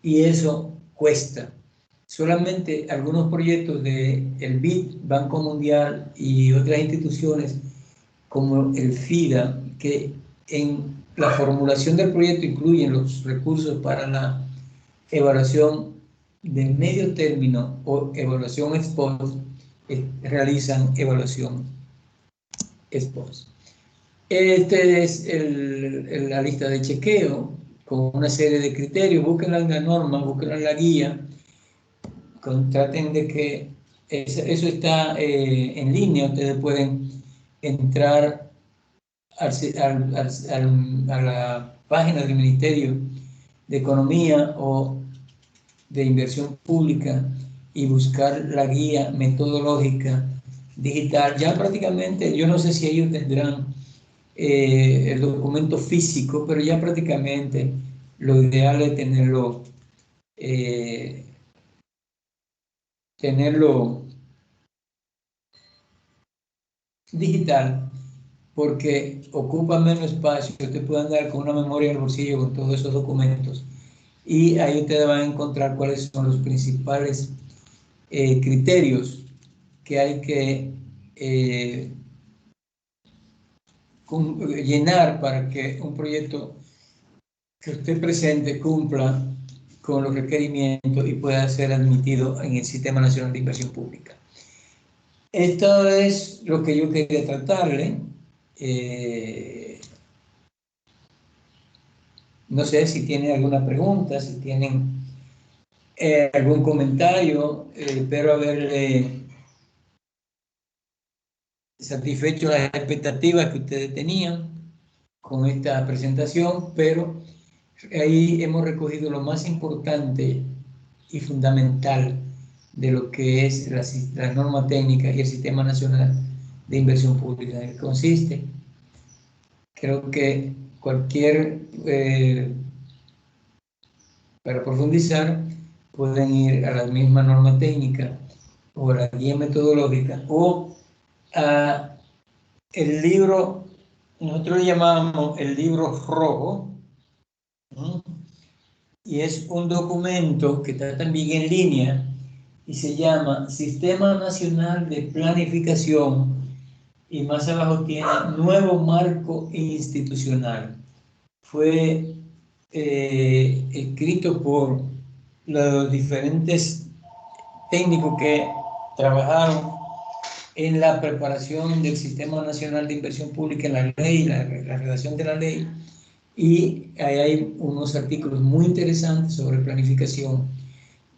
y eso cuesta. Solamente algunos proyectos del BID, Banco Mundial, y otras instituciones como el FIDA, que en la formulación del proyecto incluyen los recursos para la evaluación de medio término o evaluación ex post, realizan evaluación ex post. Este es la lista de chequeo con una serie de criterios. Búsquenla en la norma, búsquenla en la guía. Traten de que eso está en línea. Ustedes pueden entrar a la página del Ministerio de Economía o de Inversión Pública y buscar la guía metodológica digital. Ya prácticamente, yo no sé si ellos tendrán el documento físico, pero ya prácticamente lo ideal es tenerlo digital, porque ocupa menos espacio. Usted puede andar con una memoria en el bolsillo con todos esos documentos, y ahí ustedes van a encontrar cuáles son los principales criterios que hay que llenar para que un proyecto que usted presente cumpla con los requerimientos y pueda ser admitido en el Sistema Nacional de Inversión Pública. Esto es lo que yo quería tratarle. No sé si tienen alguna pregunta, si tienen algún comentario. Espero haberle satisfecho las expectativas que ustedes tenían con esta presentación, pero ahí hemos recogido lo más importante y fundamental de lo que es la norma técnica y el Sistema Nacional de Inversión Pública, en el que consiste. Creo que para profundizar, pueden ir a la misma norma técnica o a la guía metodológica o a el libro. Nosotros le llamamos el libro rojo, ¿no? Y es un documento que está también en línea y se llama Sistema Nacional de Planificación, y más abajo tiene Nuevo Marco Institucional. Fue escrito por los diferentes técnicos que trabajaron en la preparación del Sistema Nacional de Inversión Pública, en la ley, la redacción de la ley, y ahí hay unos artículos muy interesantes sobre planificación,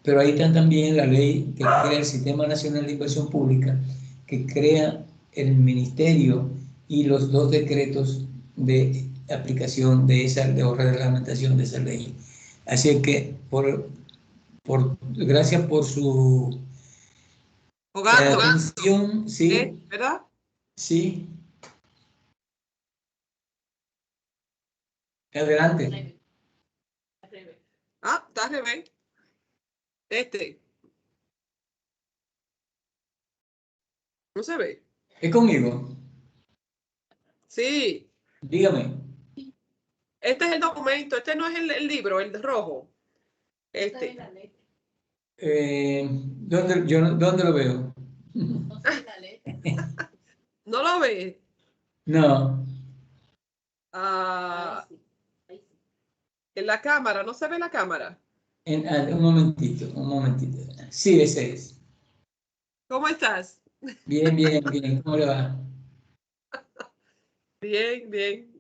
pero ahí está también la ley que crea el Sistema Nacional de Inversión Pública, que crea el ministerio, y los 2 decretos de aplicación o reglamentación de esa ley. Así que, gracias por su atención. Sí, ¿verdad? sí. Adelante. Ah, está al revés. ¿No se ve? ¿Es conmigo? Sí. Dígame. Este es el documento. Este no es el libro, el rojo. ¿Dónde lo veo? ¿No lo ve? No. En la cámara. ¿No se ve la cámara? Un momentito. Sí, ese es. ¿Cómo estás? Bien, bien, bien. ¿Cómo le va? Bien, bien.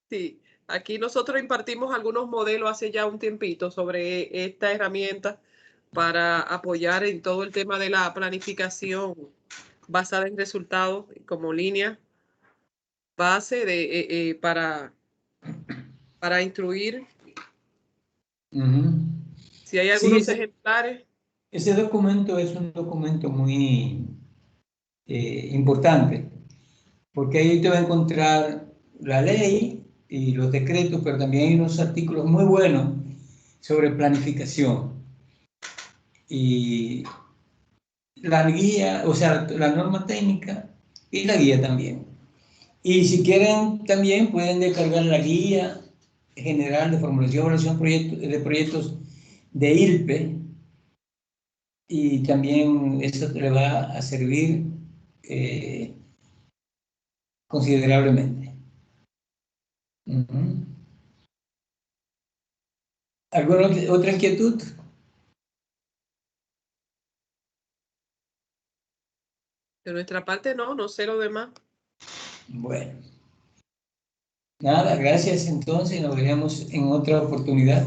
Sí, aquí nosotros impartimos algunos modelos hace ya un tiempito sobre esta herramienta para apoyar en todo el tema de la planificación basada en resultados como línea base para instruir. Si hay algunos ejemplares. Ese documento es un documento muy importante, porque ahí te va a encontrar la ley, y los decretos, pero también hay unos artículos muy buenos sobre planificación. Y la guía, o sea, la norma técnica y la guía también. Y si quieren, también pueden descargar la guía general de formulación y evaluación de proyectos de ILPE, y también eso le va a servir considerablemente. ¿Alguna otra inquietud? De nuestra parte no sé lo demás. Bueno. Nada, gracias entonces, nos veremos en otra oportunidad.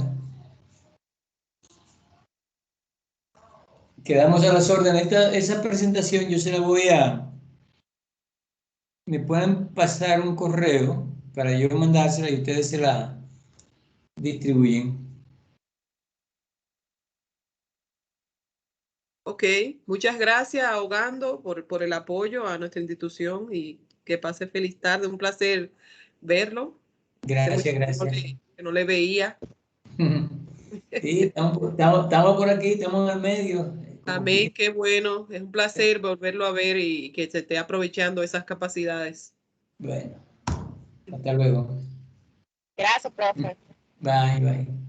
Quedamos a las órdenes. Esa presentación yo se la voy a... Me pueden pasar un correo para yo mandársela y ustedes se la distribuyen. Ok, muchas gracias, Ahogando, por el apoyo a nuestra institución y que pase feliz tarde. Un placer verlo. Gracias, gracias. Que no le veía. Sí, estamos por aquí, estamos en el medio. Amén, qué bueno. Es un placer volverlo a ver y que se esté aprovechando esas capacidades. Bueno, hasta luego. Gracias, profe. Bye, bye.